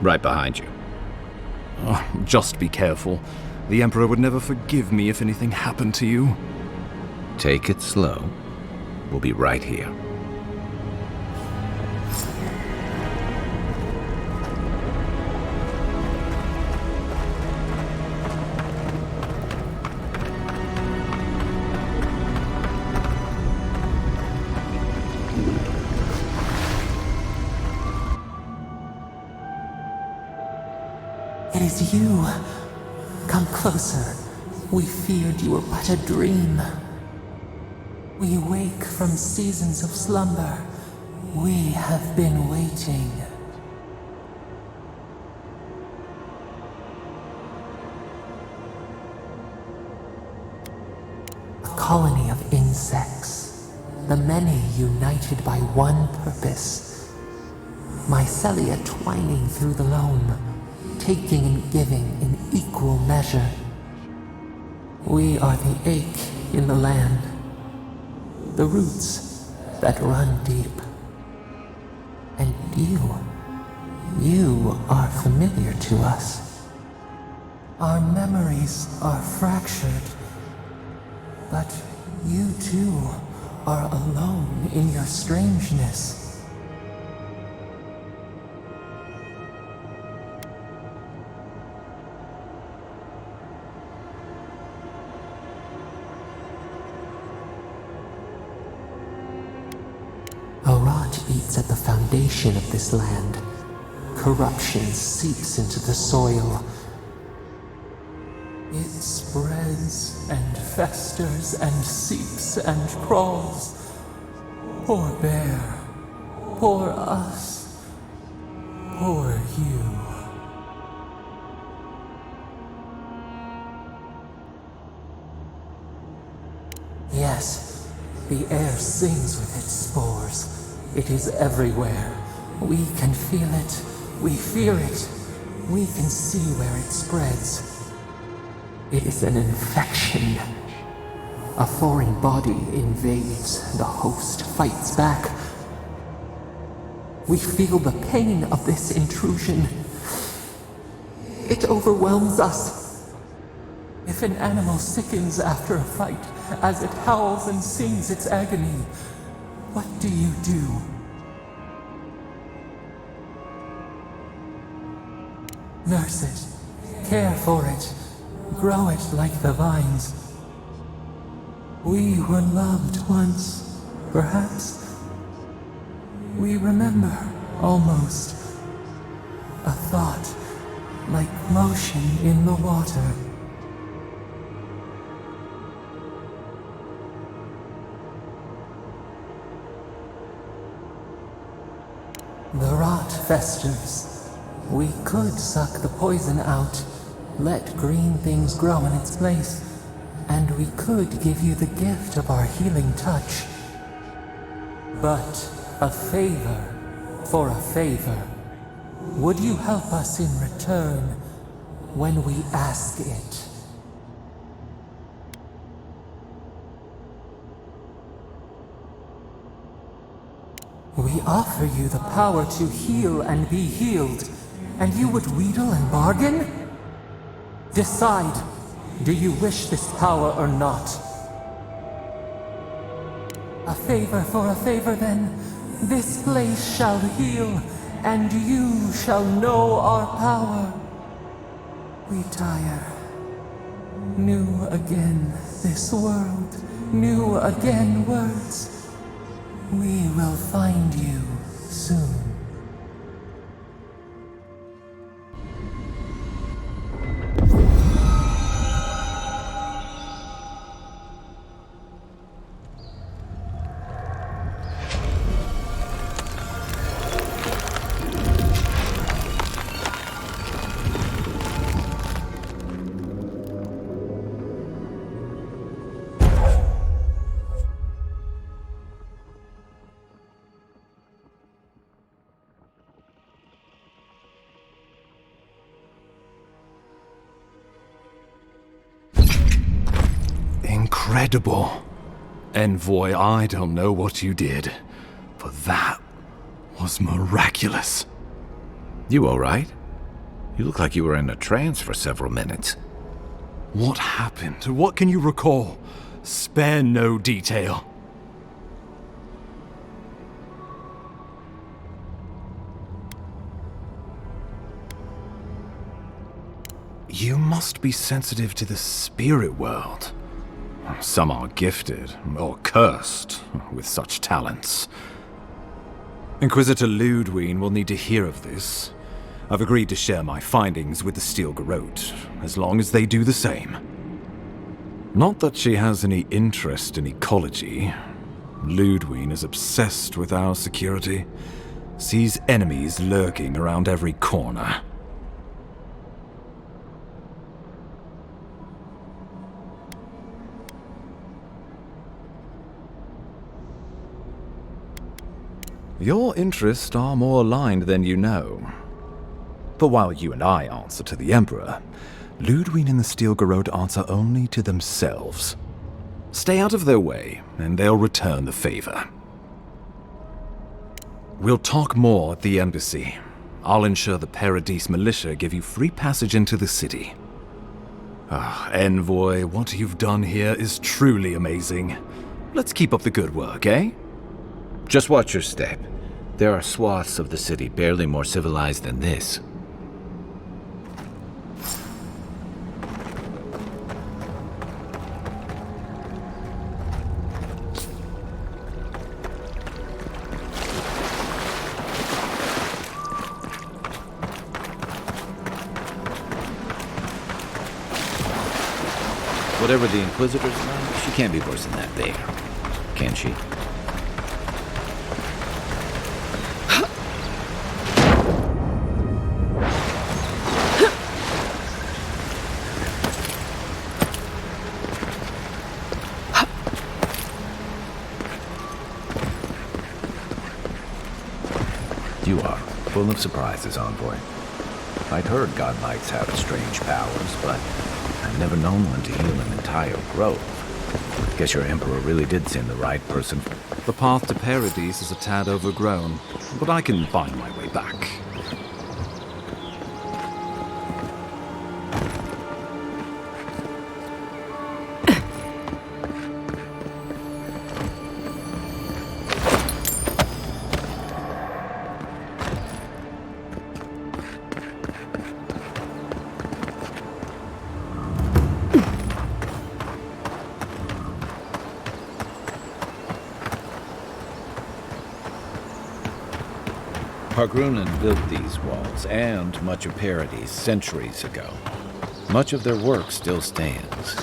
Right behind you. Just be careful. The Emperor would never forgive me if anything happened to you. Take it slow. We'll be right here. It is you. Come closer. We feared you were but a dream. We wake from seasons of slumber. We have been waiting. A colony of insects. The many united by one purpose. Mycelia twining through the loam, taking and giving in equal measure. We are the ache in the land. The roots that run deep. And you are familiar to us. Our memories are fractured, but you too are alone in your strangeness. sits at the foundation of this land. Corruption seeps into the soil. It spreads and festers and seeps and crawls. Poor bear. Poor us. Poor you. Yes, the air sings with its spores. It is everywhere. We can feel it. We fear it. We can see where it spreads. It is an infection. A foreign body invades. The host fights back. We feel the pain of this intrusion. It overwhelms us. If an animal sickens after a fight, as it howls and sings its agony, what do you do? Nurse it, care for it, grow it like the vines. We were loved once, perhaps. We remember, almost. A thought, like motion in the water. The rot festers. We could suck the poison out, let green things grow in its place, and we could give you the gift of our healing touch. But a favor for a favor. Would you help us in return when we ask it? We offer you the power to heal and be healed, and you would wheedle and bargain? Decide, do you wish this power or not? A favor for a favor then. This place shall heal, and you shall know our power. We tire. New again this world, new again words. We will find you soon. Incredible. Envoy, I don't know what you did, but that was miraculous. You alright? You look like you were in a trance for several minutes. What happened? What can you recall? Spare no detail. You must be sensitive to the spirit world. Some are gifted, or cursed, with such talents. Inquisitor Ludwig will need to hear of this. I've agreed to share my findings with the Steel Garrote, as long as they do the same. Not that she has any interest in ecology. Ludwig is obsessed with our security, sees enemies lurking around every corner. Your interests are more aligned than you know. But while you and I answer to the Emperor, Ludwig and the Steel Garrote answer only to themselves. Stay out of their way, and they'll return the favor. We'll talk more at the embassy. I'll ensure the Paradise militia give you free passage into the city. Envoy, what you've done here is truly amazing. Let's keep up the good work, eh? Just watch your step. There are swaths of the city barely more civilized than this. Whatever the Inquisitor's like, she can't be worse than that bear. Can she? You are full of surprises, Envoy. I'd heard God Knights have strange powers, but I've never known one to heal an entire grove. Guess your Emperor really did send the right person. The path to Paradise is a tad overgrown, but I can find my way back. Hargrunnen built these walls and much of Paradise centuries ago. Much of their work still stands.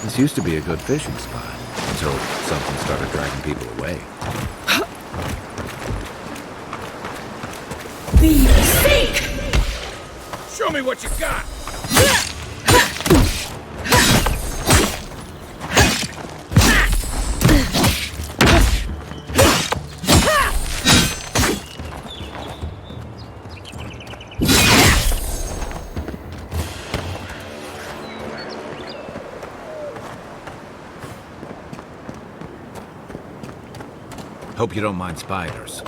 This used to be a good fishing spot, until something started dragging people away. Show me what you got! Hope you don't mind spiders.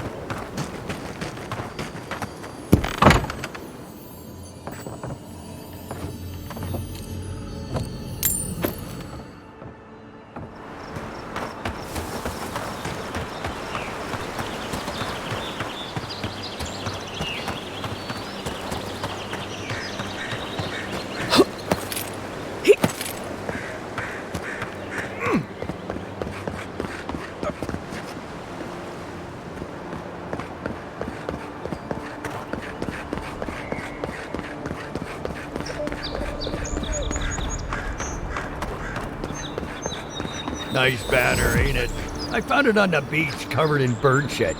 Nice banner, ain't it? I found it on the beach, covered in bird shit.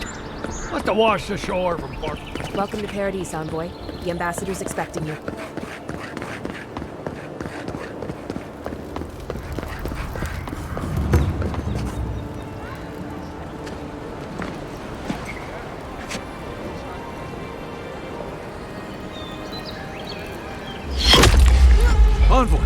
Must have washed ashore from Port. Welcome to Paradise, Envoy. The ambassador's expecting you. Envoy!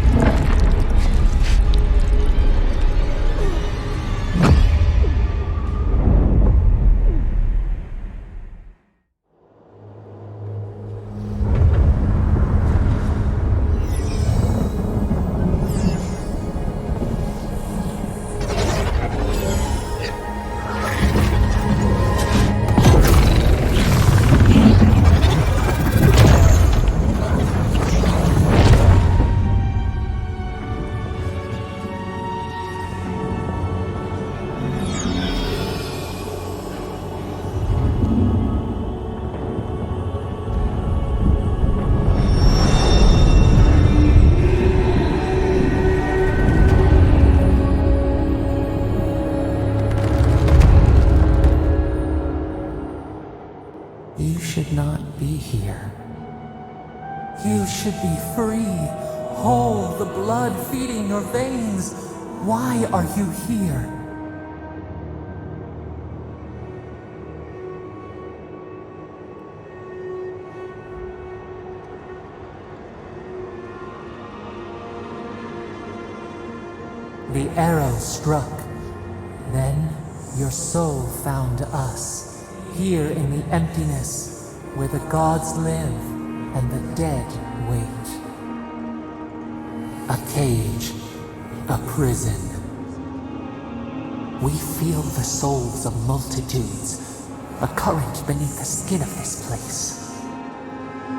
You should not be here. You should be free, whole, the blood feeding your veins, Why are you here? The arrow struck. Then your soul found us, here in the emptiness, where the gods live and the dead wait. A cage, a prison. We feel the souls of multitudes, a current beneath the skin of this place.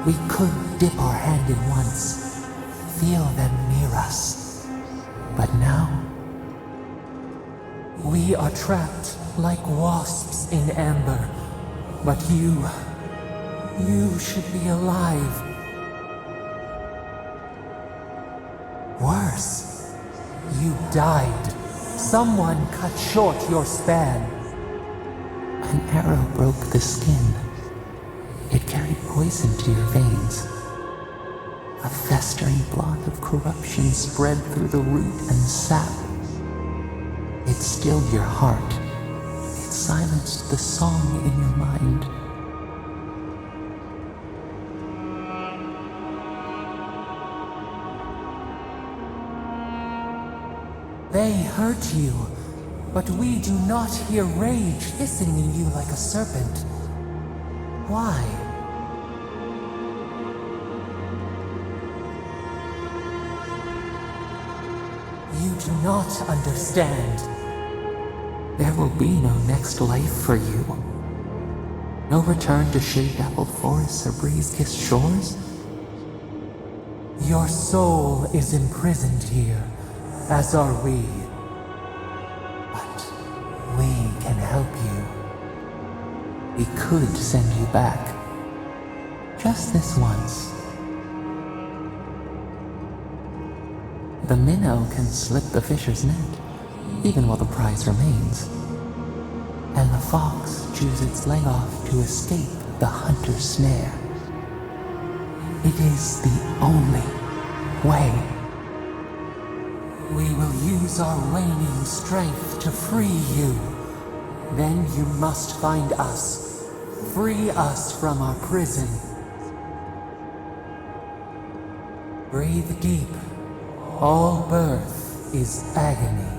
We could dip our hand in once, feel them near us. But now, we are trapped like wasps in amber. But you should be alive. Worse, you died. Someone cut short your span. An arrow broke the skin. It carried poison to your veins. A festering blot of corruption spread through the root and sap. It stilled your heart. It silenced the song in your mind. They hurt you, but we do not hear rage hissing in you like a serpent. Why? You do not understand. There will be no next life for you. No return to shade-dappled forests or breeze-kissed shores. Your soul is imprisoned here, as are we. But we can help you. We could send you back. Just this once. The minnow can slip the fisher's net, even while the prize remains. And the fox chews its leg off to escape the hunter's snare. It is the only way. We will use our waning strength to free you. Then you must find us. Free us from our prison. Breathe deep. All birth is agony.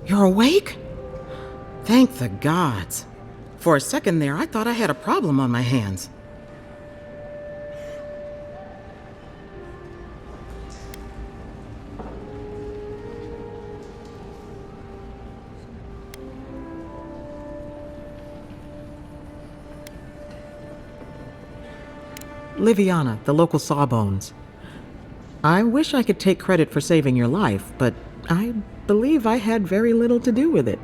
You're awake? Thank the gods. For a second there, I thought I had a problem on my hands. Liviana, the local Sawbones. I wish I could take credit for saving your life, but I believe I had very little to do with it.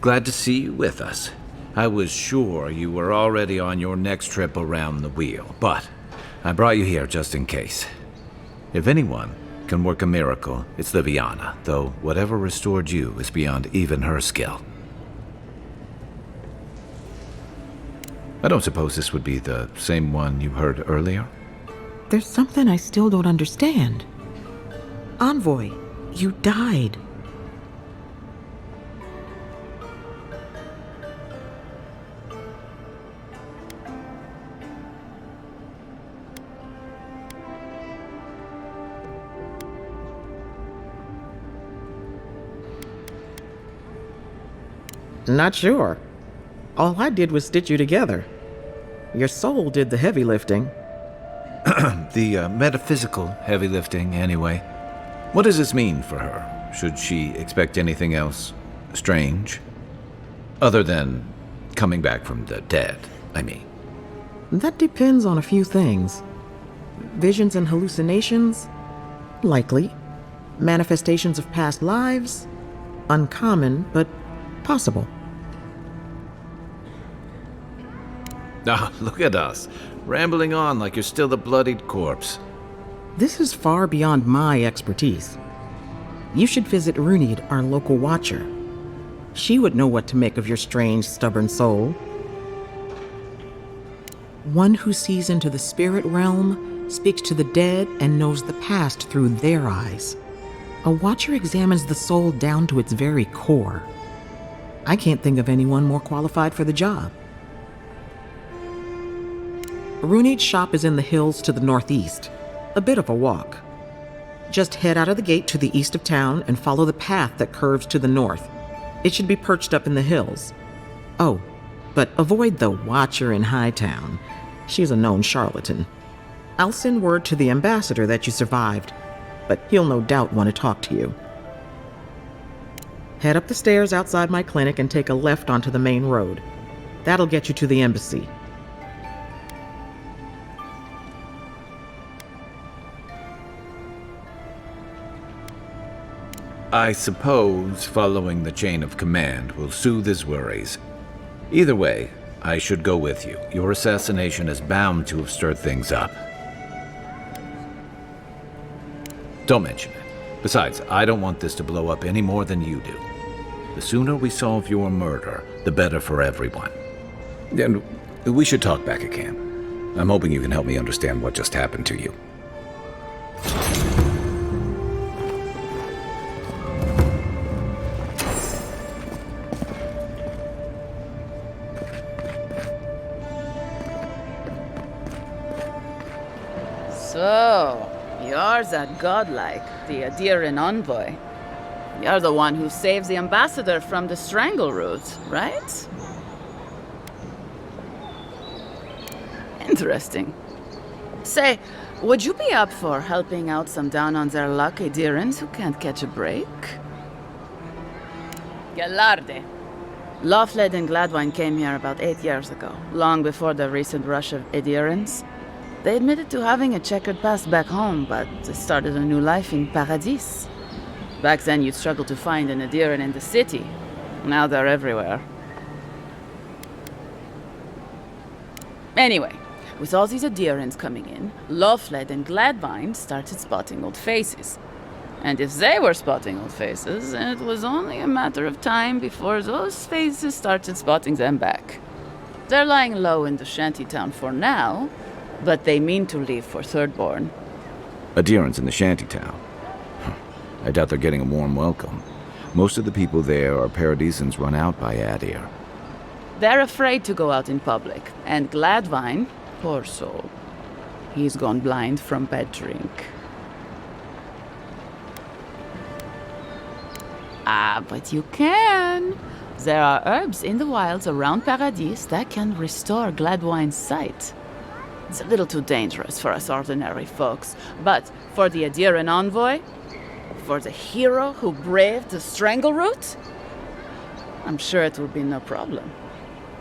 Glad to see you with us. I was sure you were already on your next trip around the wheel, but I brought you here just in case. If anyone can work a miracle, it's Liviana, though whatever restored you is beyond even her skill. I don't suppose this would be the same one you heard earlier? There's something I still don't understand. Envoy, you died. Not sure. All I did was stitch you together. Your soul did the heavy lifting. The metaphysical heavy lifting, anyway. What does this mean for her? Should she expect anything else strange? Other than coming back from the dead, I mean. That depends on a few things. Visions and hallucinations? Likely. Manifestations of past lives? Uncommon, but possible. Ah, look at us, rambling on like you're still the bloodied corpse. This is far beyond my expertise. You should visit Runid, our local watcher. She would know what to make of your strange, stubborn soul. One who sees into the spirit realm, speaks to the dead, and knows the past through their eyes. A watcher examines the soul down to its very core. I can't think of anyone more qualified for the job. Runid's shop is in the hills to the northeast. A bit of a walk. Just head out of the gate to the east of town and follow the path that curves to the north. It should be perched up in the hills. Oh, but avoid the Watcher in Hightown. She's a known charlatan. I'll send word to the ambassador that you survived, but he'll no doubt want to talk to you. Head up the stairs outside my clinic and take a left onto the main road. That'll get you to the embassy. I suppose following the chain of command will soothe his worries. Either way, I should go with you. Your assassination is bound to have stirred things up. Don't mention it. Besides, I don't want this to blow up any more than you do. The sooner we solve your murder, the better for everyone. And we should talk back at camp. I'm hoping you can help me understand what just happened to you. So, you're that godlike, the Adiran envoy. You're the one who saves the ambassador from the strangle root, right? Interesting. Say, would you be up for helping out some down-on-their-luck Adirans who can't catch a break? Galarde. Lofthled and Gladwine came here about 8 years ago, long before the recent rush of Adirans. They admitted to having a checkered past back home, but they started a new life in Paradis. Back then, you'd struggle to find an Adiran in the city. Now they're everywhere. Anyway, with all these Adirans coming in, Lofthled and Gladwine started spotting old faces. And if they were spotting old faces, it was only a matter of time before those faces started spotting them back. They're lying low in the shantytown for now, but they mean to leave for Thirdborn. Adirans in the shantytown. I doubt they're getting a warm welcome. Most of the people there are Paradisans run out by Adir. They're afraid to go out in public, and Gladwine, poor soul, he's gone blind from bad drink. Ah, but you can. There are herbs in the wilds around Paradis that can restore Gladwine's sight. It's a little too dangerous for us ordinary folks, but for the Adiran envoy, for the hero who braved the strangle root, I'm sure it will be no problem.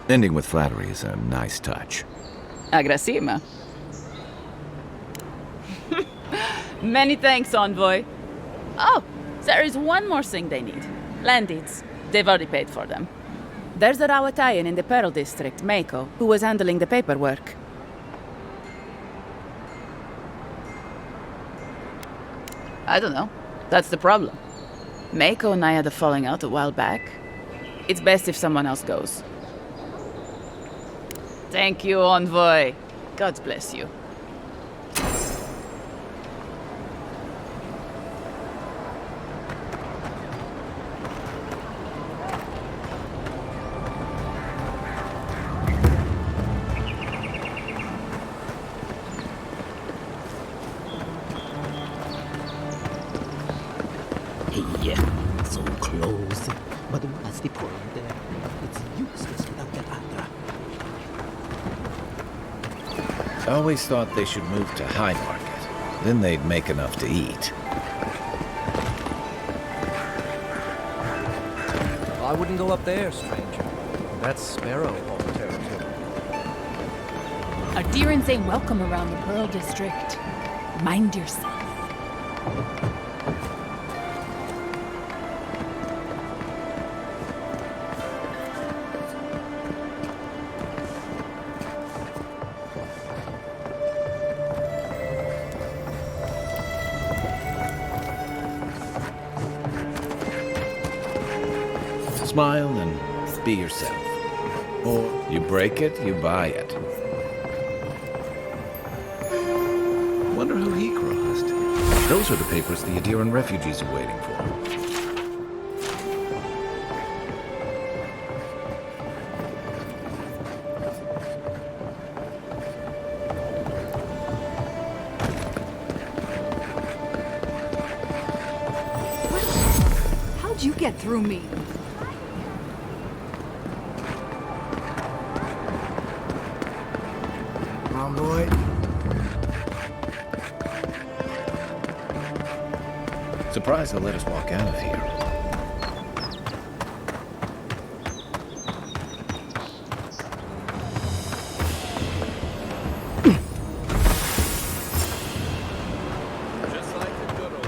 Ending with flattery is a nice touch. Agrasima. Many thanks, envoy. Oh, there is one more thing they need. Land deeds. They've already paid for them. There's a Rawatayan in the Pearl District, Mako, who was handling the paperwork. I don't know. That's the problem. Mako and I had a falling out a while back. It's best if someone else goes. Thank you, envoy. God bless you. Yeah, so close. But what's the point there? It's useless without that Adra. I always thought they should move to High Market. Then they'd make enough to eat. I wouldn't go up there, stranger. That's Sparrow Hall territory. Adherents ain't welcome around the Pearl District. Mind yourself. Smile and be yourself. Or you break it, you buy it. Wonder who he crossed. Those are the papers the Adiran refugees are waiting for. How'd you get through me? Boy. Surprised they'll let us walk out of here. Just like the good old.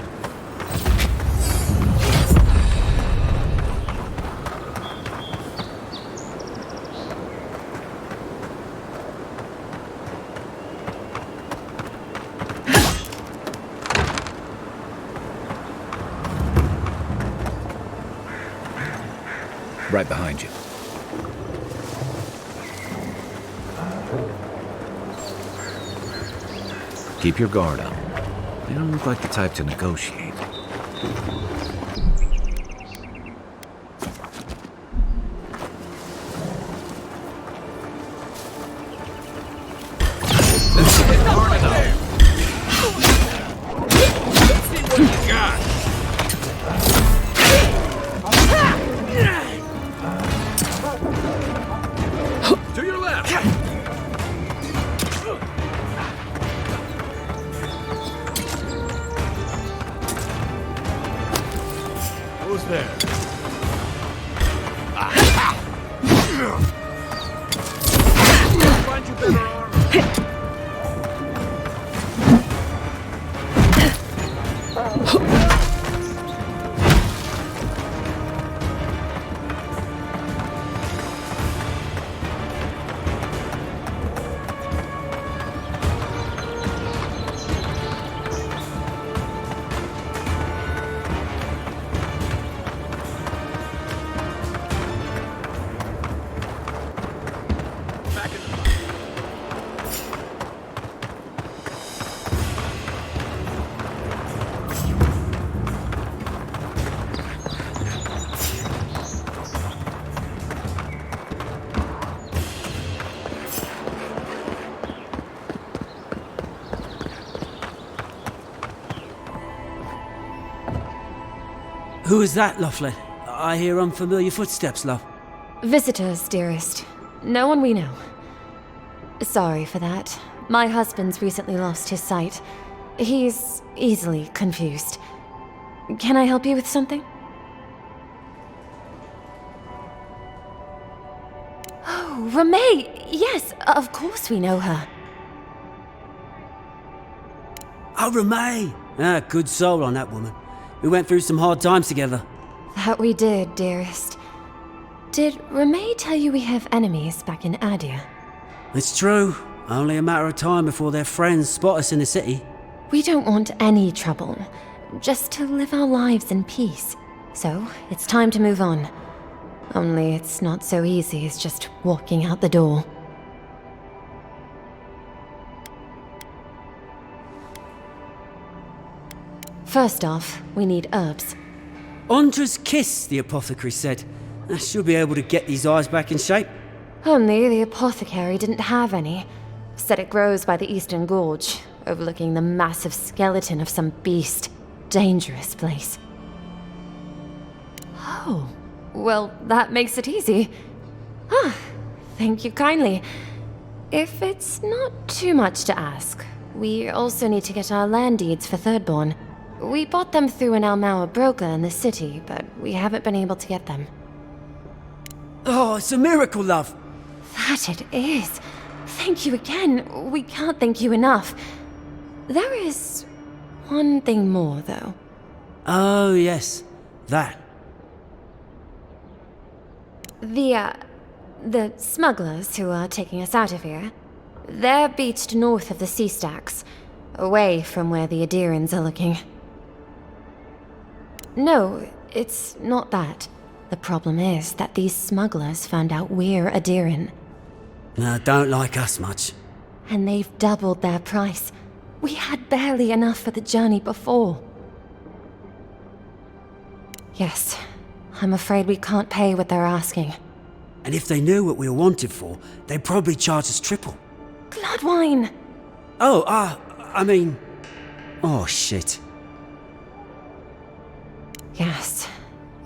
Right behind you. Keep your guard up. They don't look like the type to negotiate. Who's there? Find you better armor. Who is that, Lovely? I hear unfamiliar footsteps, love. Visitors, dearest. No one we know. Sorry for that. My husband's recently lost his sight. He's easily confused. Can I help you with something? Oh, Ramay! Yes, of course we know her. Oh, Ramay! Ah, good soul on that woman. We went through some hard times together. That we did, dearest. Did Ramay tell you we have enemies back in Adia? It's true. Only a matter of time before their friends spot us in the city. We don't want any trouble. Just to live our lives in peace. So, it's time to move on. Only it's not so easy as just walking out the door. First off, we need herbs. Andra's kiss, the apothecary said. I should be able to get these eyes back in shape. Only the apothecary didn't have any. Said it grows by the Eastern Gorge, overlooking the massive skeleton of some beast. Dangerous place. Oh, well, that makes it easy. Ah, thank you kindly. If it's not too much to ask, we also need to get our land deeds for Thirdborn. We bought them through an Almaua broker in the city, but we haven't been able to get them. Oh, it's a miracle, love. That it is. Thank you again. We can't thank you enough. There is one thing more, though. Oh, yes. That. The smugglers who are taking us out of here, they're beached north of the sea stacks, away from where the Adirans are looking. No, it's not that. The problem is that these smugglers found out we're Adiran. Don't like us much. And they've doubled their price. We had barely enough for the journey before. Yes, I'm afraid we can't pay what they're asking. And if they knew what we were wanted for, they'd probably charge us triple. Gladwine! Oh, I mean... Oh, shit. Yes,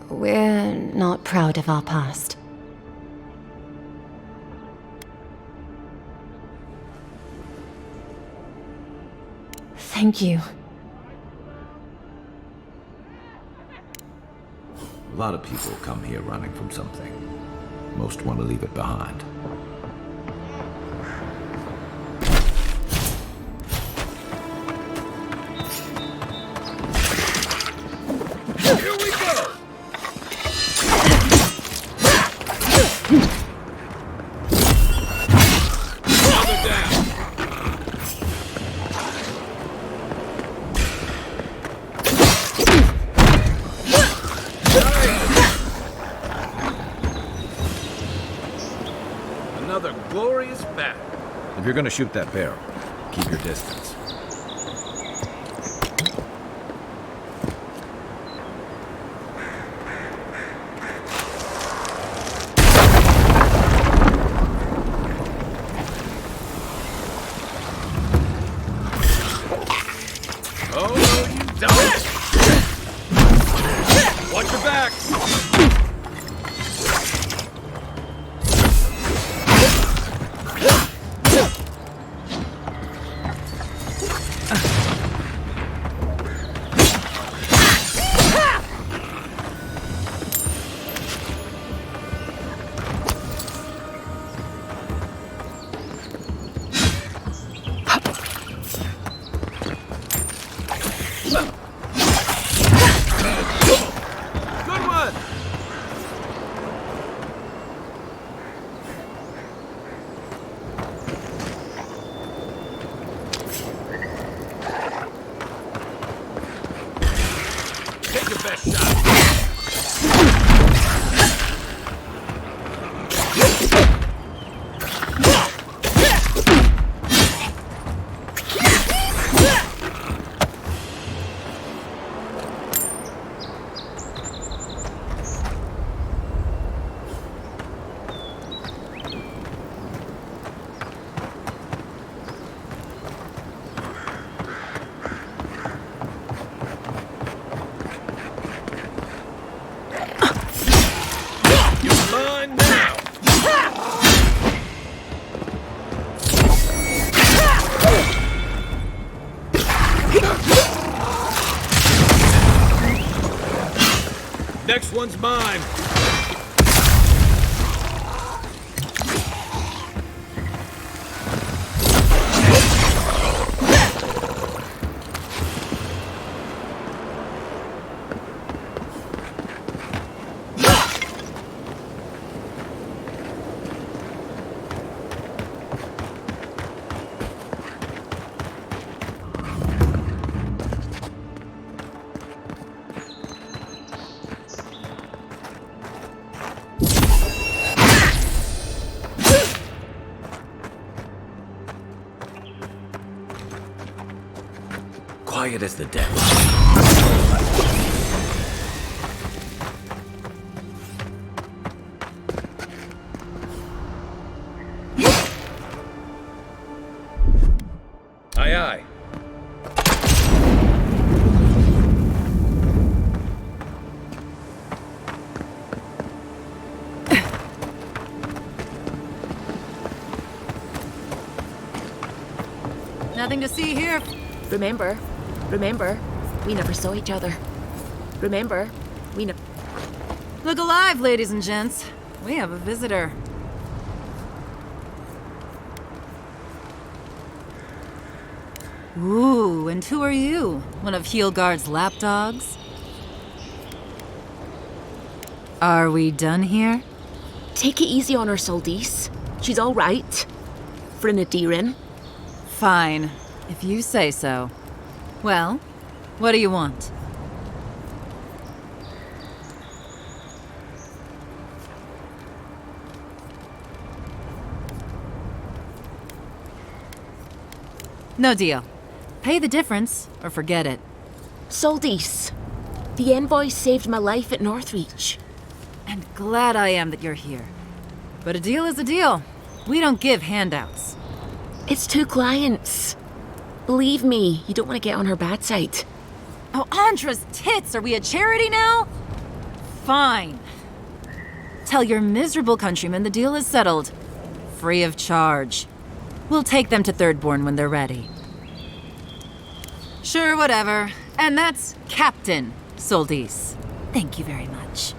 we're not proud of our past. Thank you. A lot of people come here running from something. Most want to leave it behind. Here we go! Father down! Another glorious battle. If you're gonna shoot that barrel, keep your distance. Oh, no, you don't! Watch your back! Good one! Take your best shot. You're mine now. Next one's mine. Quiet as the devil. Aye, aye. Nothing to see here. Remember, we never saw each other. Remember, we never... Look alive, ladies and gents. We have a visitor. Ooh, and who are you? One of Heelguard's lapdogs? Are we done here? Take it easy on her, Soldice. She's all right. For an Adiran. Fine, if you say so. Well, what do you want? No deal. Pay the difference, or forget it. Soldice, the envoy saved my life at Northreach. And glad I am that you're here. But a deal is a deal. We don't give handouts. It's 2 clients. Believe me, you don't want to get on her bad side. Oh, Andra's tits! Are we a charity now? Fine. Tell your miserable countrymen the deal is settled. Free of charge. We'll take them to Thirdborn when they're ready. Sure, whatever. And that's Captain Soldice. Thank you very much.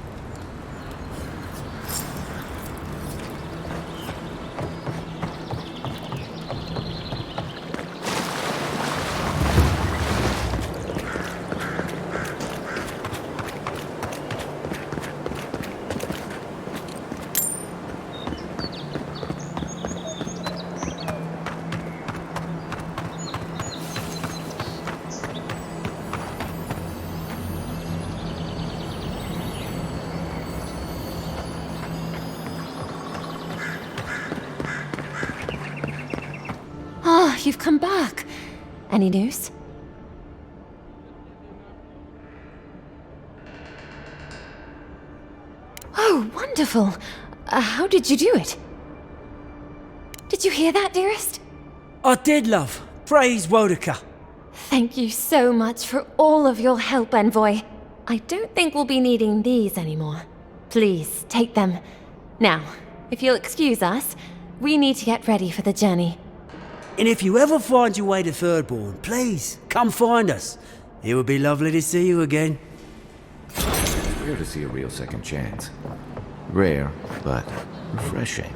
Ah, you've come back. Any news? Oh, wonderful. How did you do it? Did you hear that, dearest? I did, love. Praise Wodica. Thank you so much for all of your help, Envoy. I don't think we'll be needing these anymore. Please, take them. Now, if you'll excuse us, we need to get ready for the journey. And if you ever find your way to Thirdborn, please, come find us. It would be lovely to see you again. Rare to see a real second chance. Rare, but refreshing.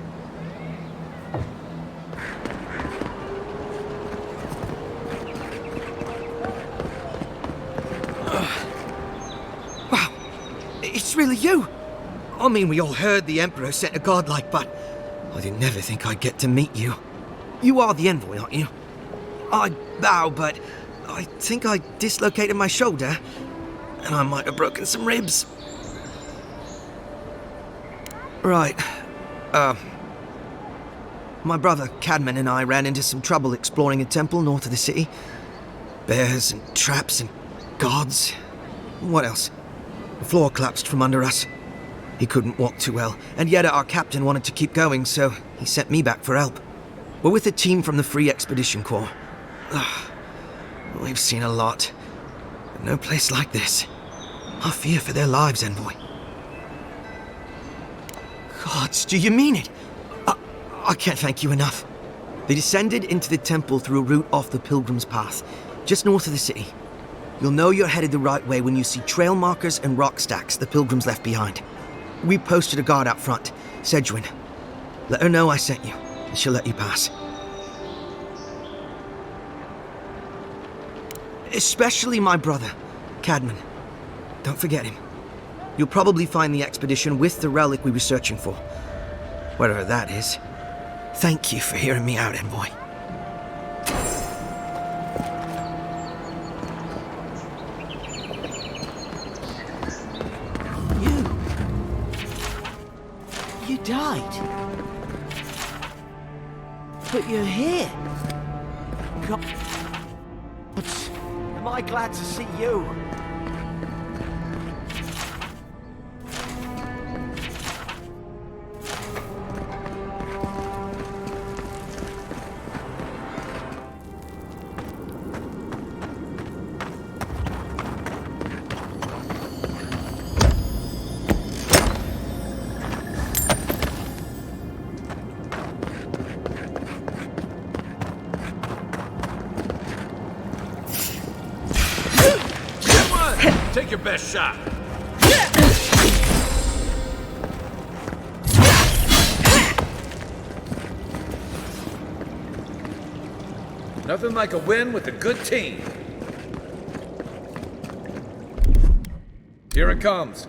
Wow, it's really you. I mean, we all heard the Emperor sent a godlike, but I didn't never think I'd get to meet you. You are the envoy, aren't you? I bow, but I think I dislocated my shoulder, and I might have broken some ribs. Right. My brother Cadman and I ran into some trouble exploring a temple north of the city. Bears and traps and guards. What else? The floor collapsed from under us. He couldn't walk too well, and yet our captain wanted to keep going, so he sent me back for help. We're with a team from the Free Expedition Corps. We've seen a lot, but no place like this. I fear for their lives, Envoy. Gods, do you mean it? I can't thank you enough. They descended into the temple through a route off the Pilgrim's Path, just north of the city. You'll know you're headed the right way when you see trail markers and rock stacks the Pilgrims left behind. We posted a guard out front, Sedgwin. Let her know I sent you, and she'll let you pass. Especially my brother, Cadman. Don't forget him. You'll probably find the expedition with the relic we were searching for. Whatever that is. Thank you for hearing me out, Envoy. You died. But you're here. God, am I glad to see you? Take your best shot. Nothing like a win with a good team. Here it comes.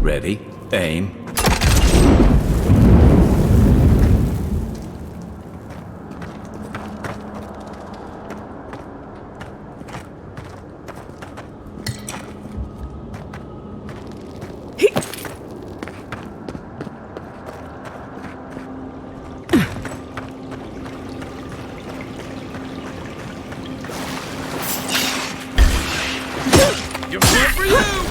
Ready, aim. You're good for you!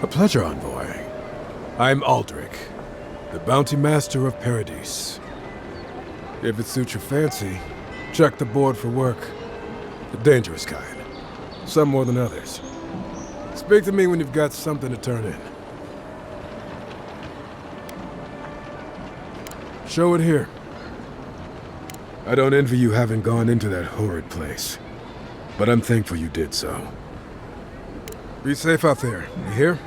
A pleasure, Envoy. I'm Aldrich, the Bounty Master of Paradise. If it suits your fancy, check the board for work. The dangerous kind. Some more than others. Speak to me when you've got something to turn in. Show it here. I don't envy you having gone into that horrid place, but I'm thankful you did so. Be safe out there, you hear?